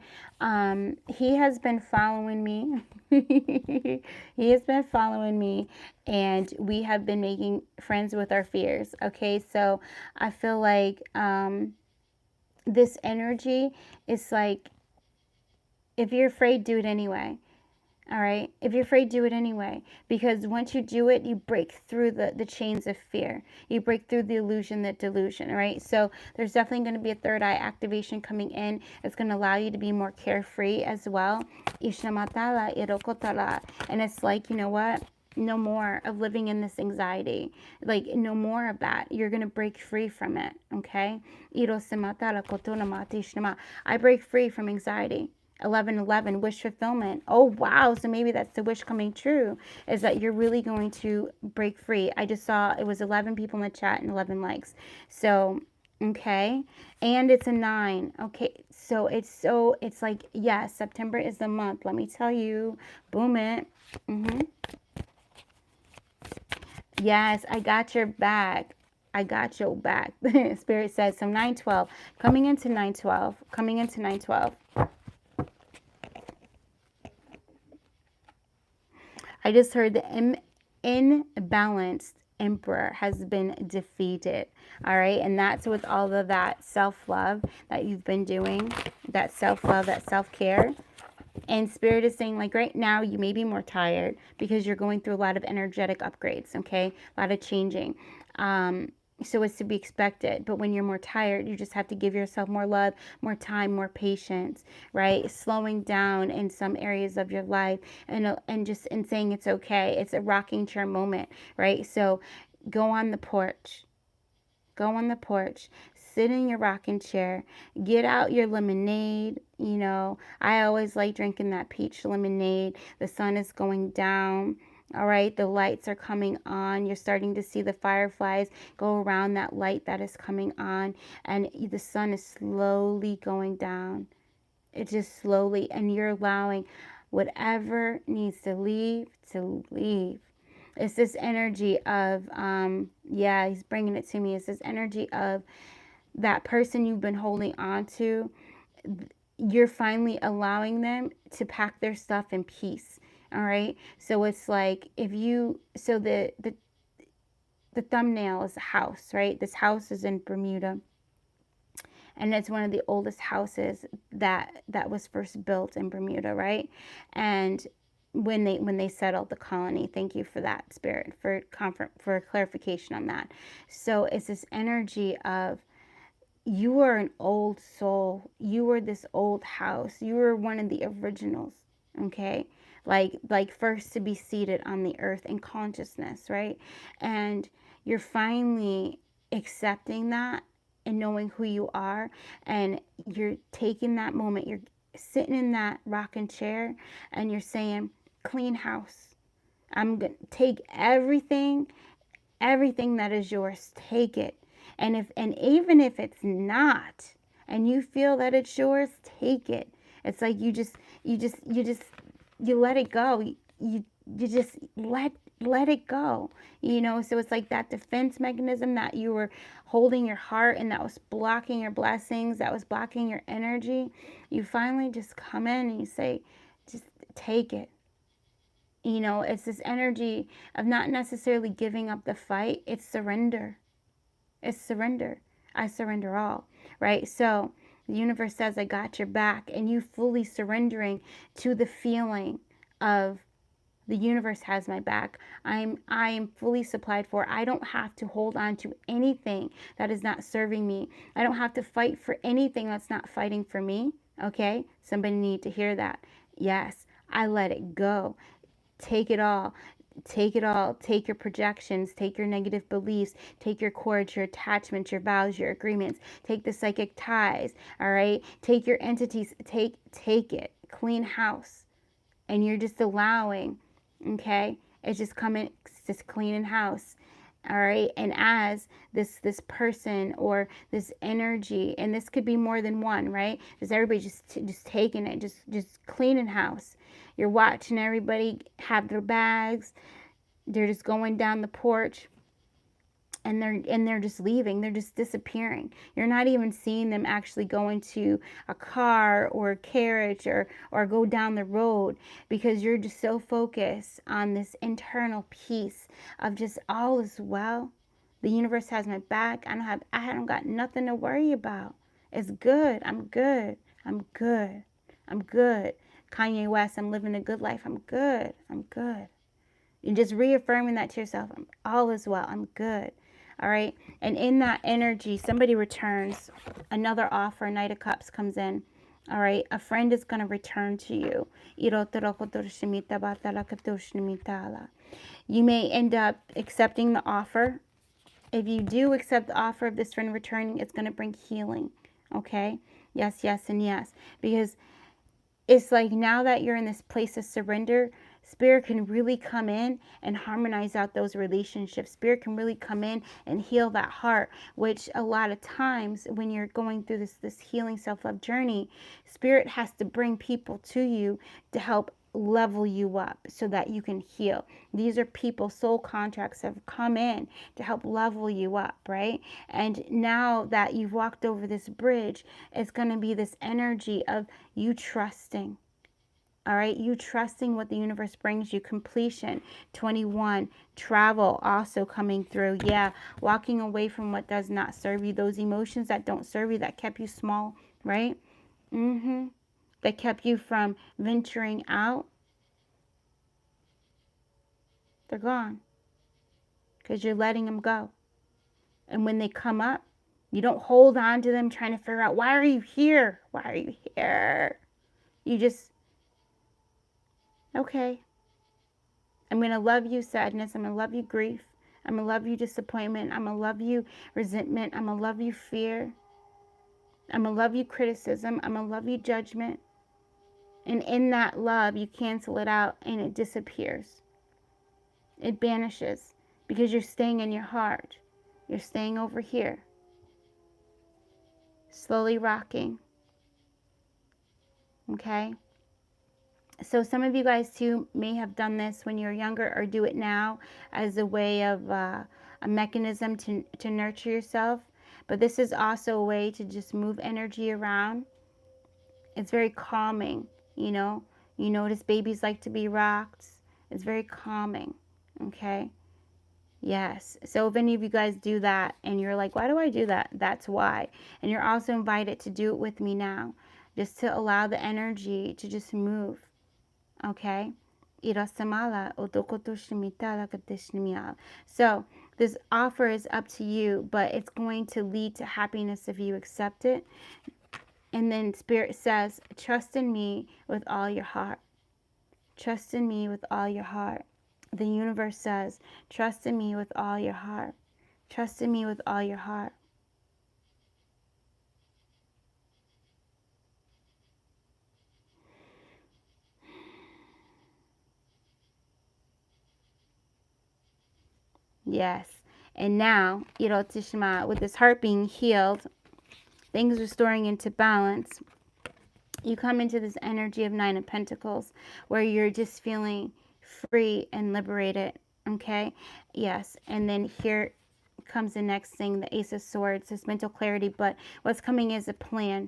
Speaker 1: he has been following me. He has been following me, and we have been making friends with our fears. Okay, so I feel like this energy is like, if you're afraid, do it anyway. All right. If you're afraid, do it anyway. Because once you do it, you break through the chains of fear. You break through the illusion, the delusion. All right. So there's definitely going to be a third eye activation coming in. It's going to allow you to be more carefree as well. And it's like, you know what? No more of living in this anxiety. Like, no more of that. You're going to break free from it. Okay. I break free from anxiety. 1111, wish fulfillment. Oh, wow. So maybe that's the wish coming true, is that you're really going to break free. I just saw it was 11 people in the chat and 11 likes. So, okay. And it's a 9. Okay. So it's like, yes, September is the month. Let me tell you. Boom it. Yes, I got your back. I got your back. Spirit says, so 912. Coming into 912. Coming into 912. I just heard the imbalanced emperor has been defeated. All right. And that's with all of that self-love that you've been doing, that self-love, that self-care. And Spirit is saying, like, right now, you may be more tired because you're going through a lot of energetic upgrades, okay? A lot of changing. So it's to be expected. But when you're more tired, you just have to give yourself more love, more time, more patience, right? Slowing down in some areas of your life and just in saying it's okay. It's a rocking chair moment, right? So go on the porch. Go on the porch, sit in your rocking chair, get out your lemonade. You know, I always like drinking that peach lemonade. The sun is going down. All right, the lights are coming on. You're starting to see the fireflies go around that light that is coming on, and the sun is slowly going down. It's just slowly, and you're allowing whatever needs to leave to leave. It's this energy of, yeah, he's bringing it to me. It's this energy of that person you've been holding on to. You're finally allowing them to pack their stuff in peace. All right. So it's like, if you, so the thumbnail is a house, right? This house is in Bermuda, and it's one of the oldest houses that was first built in Bermuda, right? And when they settled the colony, thank you for that, Spirit, for clarification on that. So it's this energy of, you are an old soul. You were this old house. You were one of the originals, okay? Like first to be seated on the earth in consciousness, right? And you're finally accepting that and knowing who you are, and you're taking that moment. You're sitting in that rocking chair and you're saying, clean house. I'm going to take everything that is yours. Take it. And even if it's not, and you feel that it's yours, take it. It's like you let it go. You just let it go. You know, so it's like that defense mechanism that you were holding your heart and that was blocking your blessings, that was blocking your energy. You finally just come in and you say, just take it. You know, it's this energy of not necessarily giving up the fight. It's surrender. It's surrender. I surrender all, right? So The universe says, I got your back, and you fully surrendering to the feeling of the universe has my back. I am fully supplied for. I don't have to hold on to anything that is not serving me. I don't have to fight for anything that's not fighting for me. Okay? Somebody need to hear that. Yes, I let it go. Take it all. Take it all. Take your projections. Take your negative beliefs. Take your cords, your attachments, your vows, your agreements. Take the psychic ties. All right? Take your entities. Take it. Clean house. And you're just allowing, okay? It's just coming, it's just cleaning house. All right? And as this person or this energy, and this could be more than one, right? Just everybody just taking it, just cleaning house. You're watching everybody have their bags. They're just going down the porch, and they're just leaving. They're just disappearing. You're not even seeing them actually go into a car or a carriage or go down the road, because you're just so focused on this internal peace of just all is well. The universe has my back. I don't got nothing to worry about. It's good. I'm good. I'm good. I'm good. Kanye West, I'm living a good life. I'm good. I'm good. And just reaffirming that to yourself. All is well. I'm good. All right. And in that energy, somebody returns. Another offer, Knight of Cups comes in. All right. A friend is going to return to you. You may end up accepting the offer. If you do accept the offer of this friend returning, it's going to bring healing. Okay. Yes, yes, and yes. Because it's like, now that you're in this place of surrender, Spirit can really come in and harmonize out those relationships. Spirit can really come in and heal that heart, which a lot of times when you're going through this healing self-love journey, Spirit has to bring people to you to help level you up so that you can heal. These are people, soul contracts have come in to help level you up, right? And now that you've walked over this bridge, it's going to be this energy of you trusting. All right, you trusting what the universe brings you. Completion. 21. Travel also coming through. Yeah, walking away from what does not serve you. Those emotions that don't serve you, that kept you small, right? That kept you from venturing out. They're gone. Because you're letting them go. And when they come up, you don't hold on to them trying to figure out, why are you here? Why are you here? You just, okay. I'm going to love you, sadness. I'm going to love you, grief. I'm going to love you, disappointment. I'm going to love you, resentment. I'm going to love you, fear. I'm going to love you, criticism. I'm going to love you, judgment. And in that love, you cancel it out and it disappears. It vanishes because you're staying in your heart. You're staying over here. Slowly rocking. Okay? So some of you guys too may have done this when you were younger, or do it now as a way of a mechanism to nurture yourself. But this is also a way to just move energy around. It's very calming, you know. You notice babies like to be rocked. It's very calming, okay? Yes. So if any of you guys do that and you're like, why do I do that? That's why. And you're also invited to do it with me now, just to allow the energy to just move. Okay? So this offer is up to you, but it's going to lead to happiness if you accept it. And then Spirit says, trust in me with all your heart. Trust in me with all your heart. The universe says, trust in me with all your heart. Trust in me with all your heart. Yes. And now, Tishma, with this heart being healed, things restoring into balance, you come into this energy of 9 of Pentacles where you're just feeling free and liberated. Okay? Yes. And then here comes the next thing, the Ace of Swords, this mental clarity. But what's coming is a plan.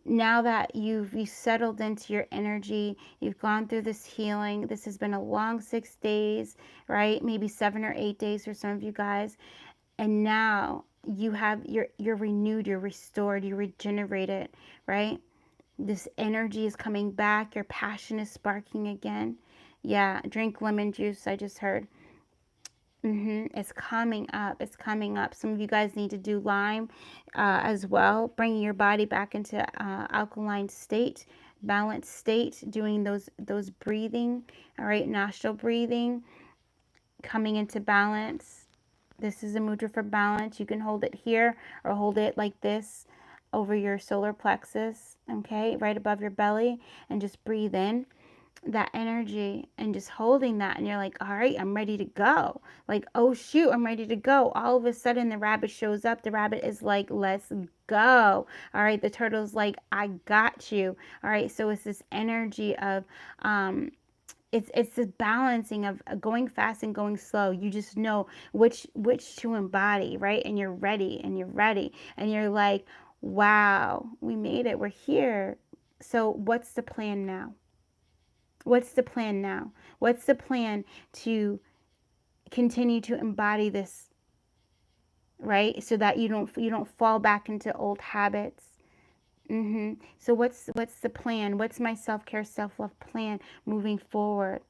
Speaker 1: Now that you've settled into your energy, you've gone through this healing. This has been a long 6 days, right? Maybe 7 or 8 days for some of you guys. And now you're renewed, you're restored, you're regenerated, right? This energy is coming back. Your passion is sparking again. Yeah, drink lemon juice, I just heard. It's coming up. It's coming up. Some of you guys need to do lime as well, bringing your body back into alkaline state, balanced state, doing those breathing, all right, nostril breathing, coming into balance. This is a mudra for balance. You can hold it here or hold it like this over your solar plexus, okay, right above your belly, and just breathe in that energy and just holding that, and you're like, all right, I'm ready to go. Like, oh shoot, I'm ready to go. All of a sudden the rabbit shows up. The rabbit is like, let's go. All right, the turtle's like, I got you. All right, so it's this energy of it's the balancing of going fast and going slow. You just know which to embody, right? And you're ready, and you're ready, and you're like, wow, we made it, we're here. So what's the plan now? What's the plan now? What's the plan to continue to embody this, right? So that you don't fall back into old habits. So what's the plan? What's my self-care, self-love plan moving forward?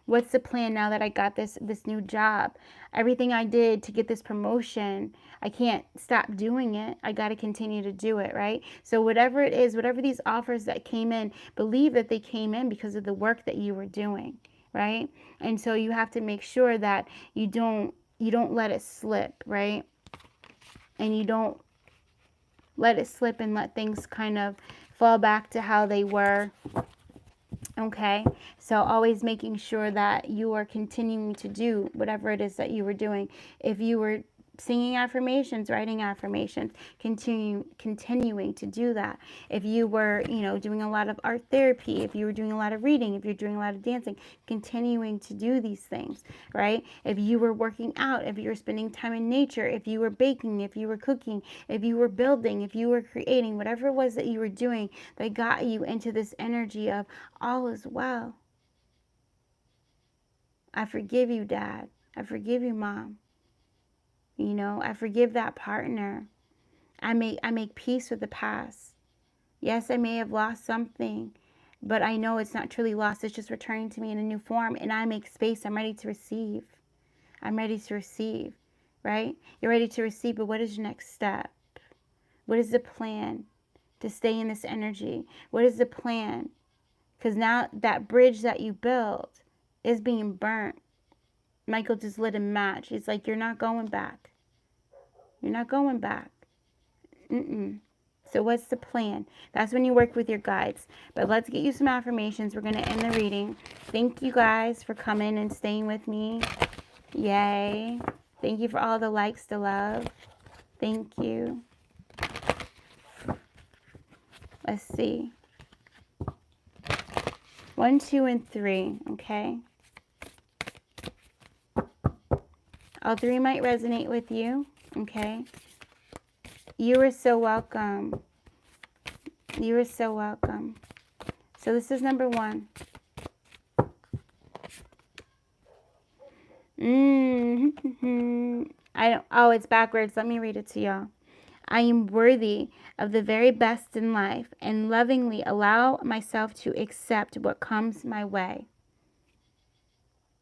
Speaker 1: What's the plan now that I got this new job? Everything I did to get this promotion, I can't stop doing it. I got to continue to do it, right? So whatever it is, whatever these offers that came in, believe that they came in because of the work that you were doing, right? And so you have to make sure that you don't let it slip, right? And you don't let it slip and let things kind of fall back to how they were. Okay, so always making sure that you are continuing to do whatever it is that you were doing. If you were singing affirmations, writing affirmations, continuing to do that. If you were, doing a lot of art therapy, if you were doing a lot of reading, if you're doing a lot of dancing, continuing to do these things, right? If you were working out, if you were spending time in nature, if you were baking, if you were cooking, if you were building, if you were creating, whatever it was that you were doing that got you into this energy of all is well. I forgive you, Dad. I forgive you, Mom. I forgive that partner. I make peace with the past. Yes, I may have lost something, but I know it's not truly lost. It's just returning to me in a new form, and I make space. I'm ready to receive. I'm ready to receive, right? You're ready to receive, but what is your next step? What is the plan to stay in this energy? What is the plan? Because now that bridge that you built is being burnt. Michael just lit a match. He's like, you're not going back. You're not going back. So what's the plan? That's when you work with your guides. But let's get you some affirmations. We're going to end the reading. Thank you guys for coming and staying with me. Yay. Thank you for all the likes, the love. Thank you. Let's see. 1, 2, and 3. Okay. All 3 might resonate with you. Okay. You are so welcome. You are so welcome. So this is number 1. It's backwards. Let me read it to y'all. I am worthy of the very best in life and lovingly allow myself to accept what comes my way.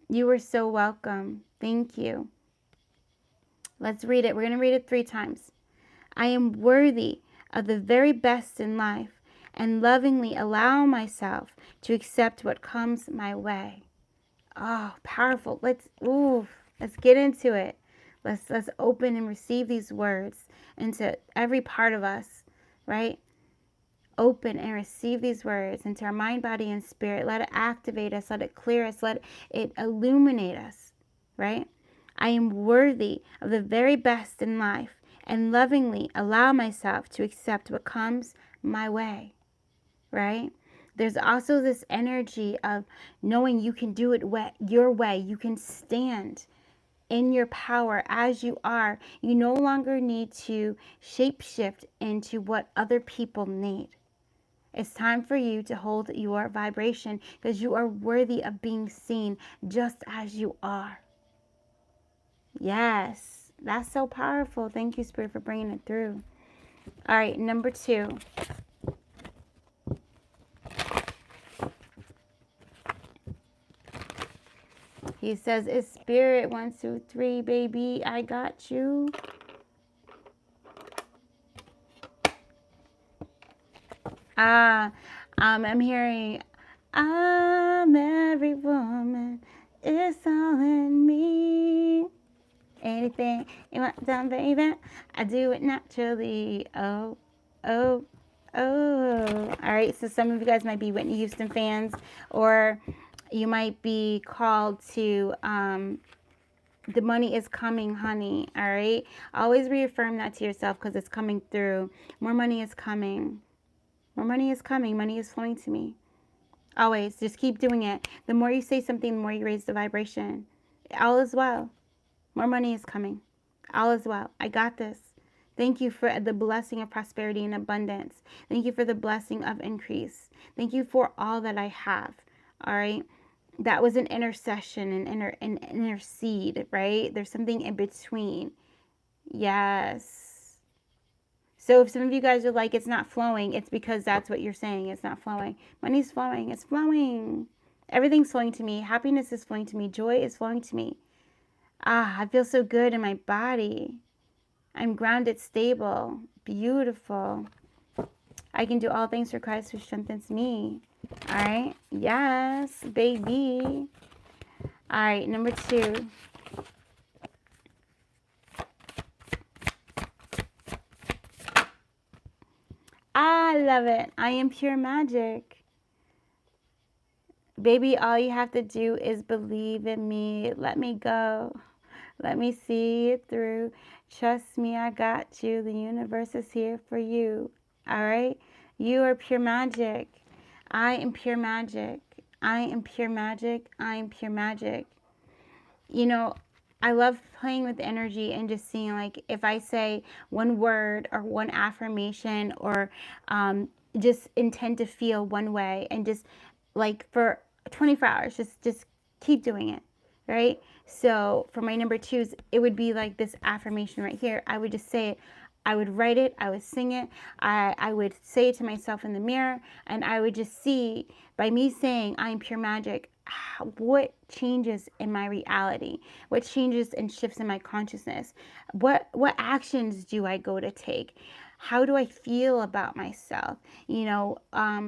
Speaker 1: You are so welcome. Thank you. Let's read it. We're going to read it 3 times. I am worthy of the very best in life and lovingly allow myself to accept what comes my way. Oh, powerful. Let's get into it. Let's open and receive these words into every part of us, right? Open and receive these words into our mind, body, and spirit. Let it activate us. Let it clear us. Let it illuminate us, right? I am worthy of the very best in life and lovingly allow myself to accept what comes my way, right? There's also this energy of knowing you can do it your way. You can stand in your power as you are. You no longer need to shapeshift into what other people need. It's time for you to hold your vibration because you are worthy of being seen just as you are. Yes. That's so powerful. Thank you, Spirit, for bringing it through. All right, number 2. He says, it's Spirit. 1, 2, 3, baby. I got you. I'm hearing, I'm every woman. It's all in me. Anything you want done, baby, I do it naturally. Oh, oh, oh. All right, so some of you guys might be Whitney Houston fans, or you might be called to the money is coming, honey. All right, always reaffirm that to yourself because it's coming through. More money is coming. More money is coming. Money is flowing to me. Always, just keep doing it. The more you say something, the more you raise the vibration. All is well. More money is coming. All is well. I got this. Thank you for the blessing of prosperity and abundance. Thank you for the blessing of increase. Thank you for all that I have. All right. That was an intercession, an intercede, right? There's something in between. Yes. So if some of you guys are like, it's not flowing, it's because that's what you're saying. It's not flowing. Money's flowing. It's flowing. Everything's flowing to me. Happiness is flowing to me. Joy is flowing to me. I feel so good in my body. I'm grounded, stable, beautiful. I can do all things through Christ who strengthens me. All right. Yes, baby. All right. Number 2. I love it. I am pure magic. Baby, all you have to do is believe in me. Let me go. Let me see it through. Trust me, I got you. The universe is here for you. All right? You are pure magic. I am pure magic. I am pure magic. I am pure magic. You know, I love playing with energy and just seeing, like, if I say one word or one affirmation or just intend to feel one way and just, like, for 24 hours, just keep doing it, right? So for my number 2s, it would be like this affirmation right here. I would just say it. I would write it. I would sing it. I would say it to myself in the mirror, and I would just see, by me saying I am pure magic, what changes in my reality, what changes and shifts in my consciousness, what actions do I go to take, how do I feel about myself, you know,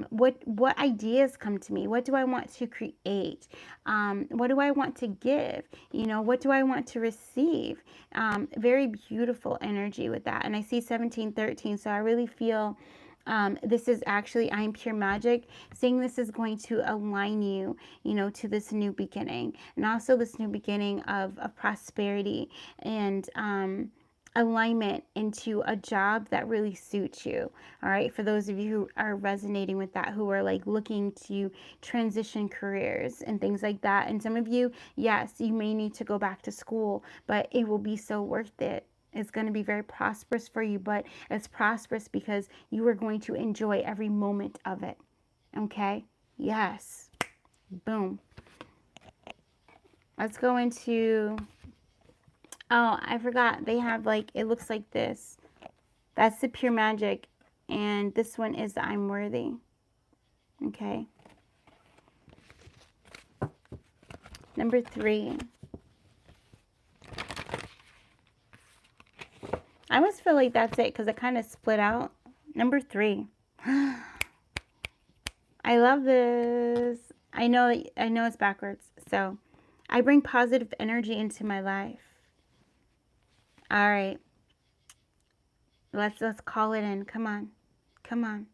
Speaker 1: what ideas come to me, what do I want to create, what do I want to give, you know, what do I want to receive. Very beautiful energy with that. And I see 1713, so I really feel this is actually, I am pure magic, saying this is going to align you, you know, to this new beginning, and also this new beginning of prosperity and alignment into a job that really suits you. All right, for those of you who are resonating with that, who are like looking to transition careers and things like that. And some of you, yes, you may need to go back to school, but it will be so worth it. It's going to be very prosperous for you, but it's prosperous because you are going to enjoy every moment of it. Okay? Yes. Boom. Let's go into, oh, I forgot. They have, like, it looks like this. That's the pure magic. And this one is the I'm worthy. Okay? Number 3. I almost feel like that's it because it kind of split out. Number 3. I love this. I know it's backwards. So, I bring positive energy into my life. All right. Let's call it in. Come on. Come on.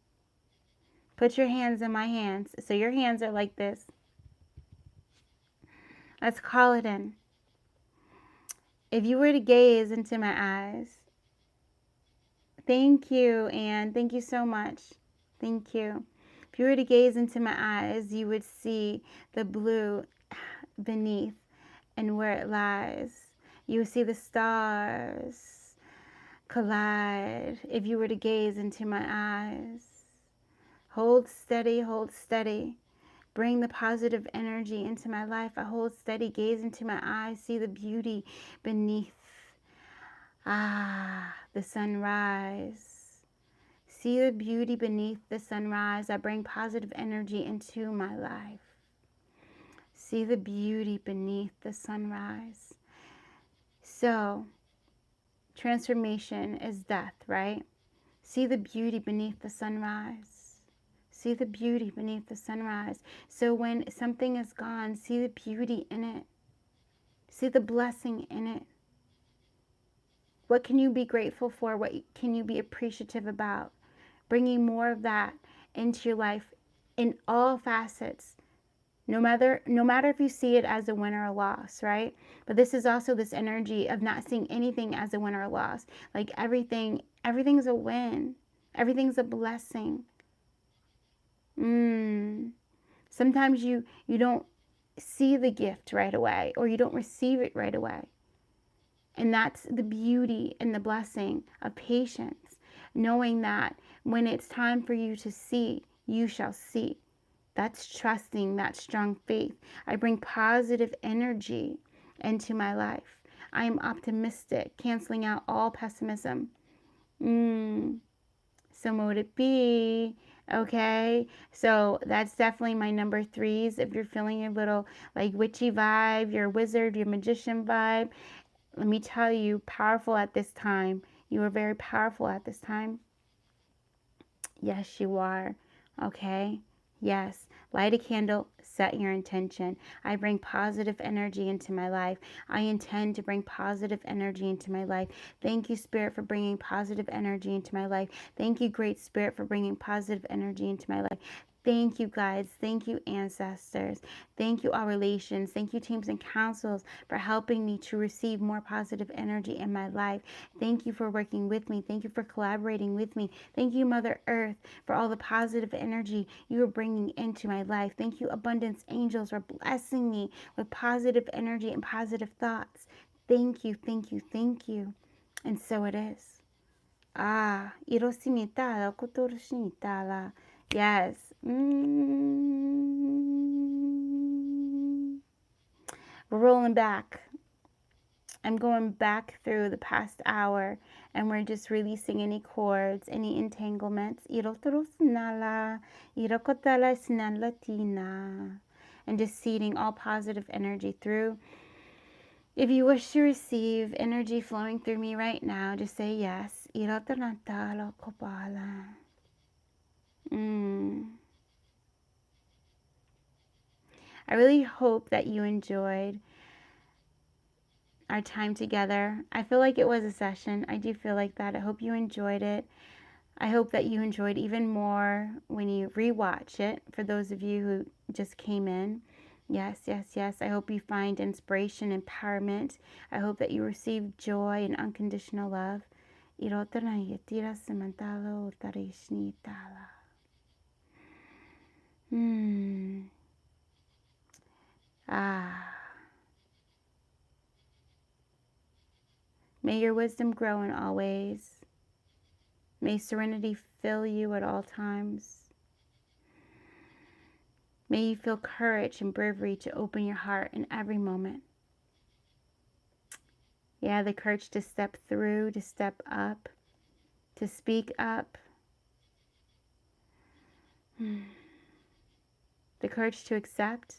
Speaker 1: Put your hands in my hands. So your hands are like this. Let's call it in. If you were to gaze into my eyes, thank you, Anne. Thank you so much. Thank you. If you were to gaze into my eyes, you would see the blue beneath and where it lies. You would see the stars collide. If you were to gaze into my eyes, hold steady, hold steady. Bring the positive energy into my life. I hold steady, gaze into my eyes, see the beauty beneath. The sunrise. See the beauty beneath the sunrise. I bring positive energy into my life. See the beauty beneath the sunrise. So, transformation is death, right? See the beauty beneath the sunrise. See the beauty beneath the sunrise. So when something is gone, see the beauty in it. See the blessing in it. What can you be grateful for? What can you be appreciative about? Bringing more of that into your life in all facets. No matter if you see it as a win or a loss, right? But this is also this energy of not seeing anything as a win or a loss. Like everything's a win. Everything's a blessing. Sometimes you don't see the gift right away, or you don't receive it right away. And that's the beauty and the blessing of patience, knowing that when it's time for you to see, you shall see. That's trusting, that's strong faith. I bring positive energy into my life. I am optimistic, canceling out all pessimism. So mote it be. Okay, so that's definitely my number 3s. If you're feeling a little like witchy vibe, your wizard, your magician vibe, let me tell you, powerful at this time. You are very powerful at this time. Yes, you are. Okay. Yes. Light a candle, set your intention. I bring positive energy into my life. I intend to bring positive energy into my life. Thank you, Spirit, for bringing positive energy into my life. Thank you, Great Spirit, for bringing positive energy into my life. Thank you, guides. Thank you, ancestors. Thank you, all relations. Thank you, teams and councils, for helping me to receive more positive energy in my life. Thank you for working with me. Thank you for collaborating with me. Thank you, Mother Earth, for all the positive energy you are bringing into my life. Thank you, abundance angels, for blessing me with positive energy and positive thoughts. Thank you, thank you, thank you. And so it is. Irosimitala, kotoroshimitala. Yes. We're rolling back. I'm going back through the past hour, and we're just releasing any cords, any entanglements. And just seeding all positive energy through. If you wish to receive energy flowing through me right now, just say yes. I really hope that you enjoyed our time together. I feel like it was a session. I do feel like that. I hope you enjoyed it. I hope that you enjoyed even more when you rewatch it, for those of you who just came in. Yes, yes, yes. I hope you find inspiration, empowerment. I hope that you receive joy and unconditional love. May your wisdom grow in all ways. May serenity fill you at all times. May you feel courage and bravery to open your heart in every moment. Yeah, the courage to step through, to step up, to speak up. The courage to accept.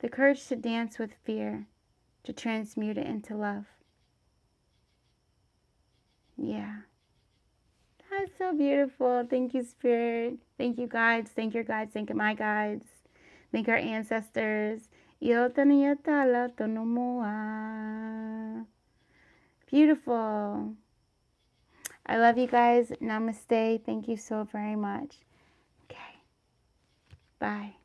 Speaker 1: The courage to dance with fear, to transmute it into love. Yeah. That's so beautiful. Thank you, Spirit. Thank you, guides. Thank your guides. Thank my guides. Thank our ancestors. Beautiful. I love you guys. Namaste. Thank you so very much. Okay. Bye.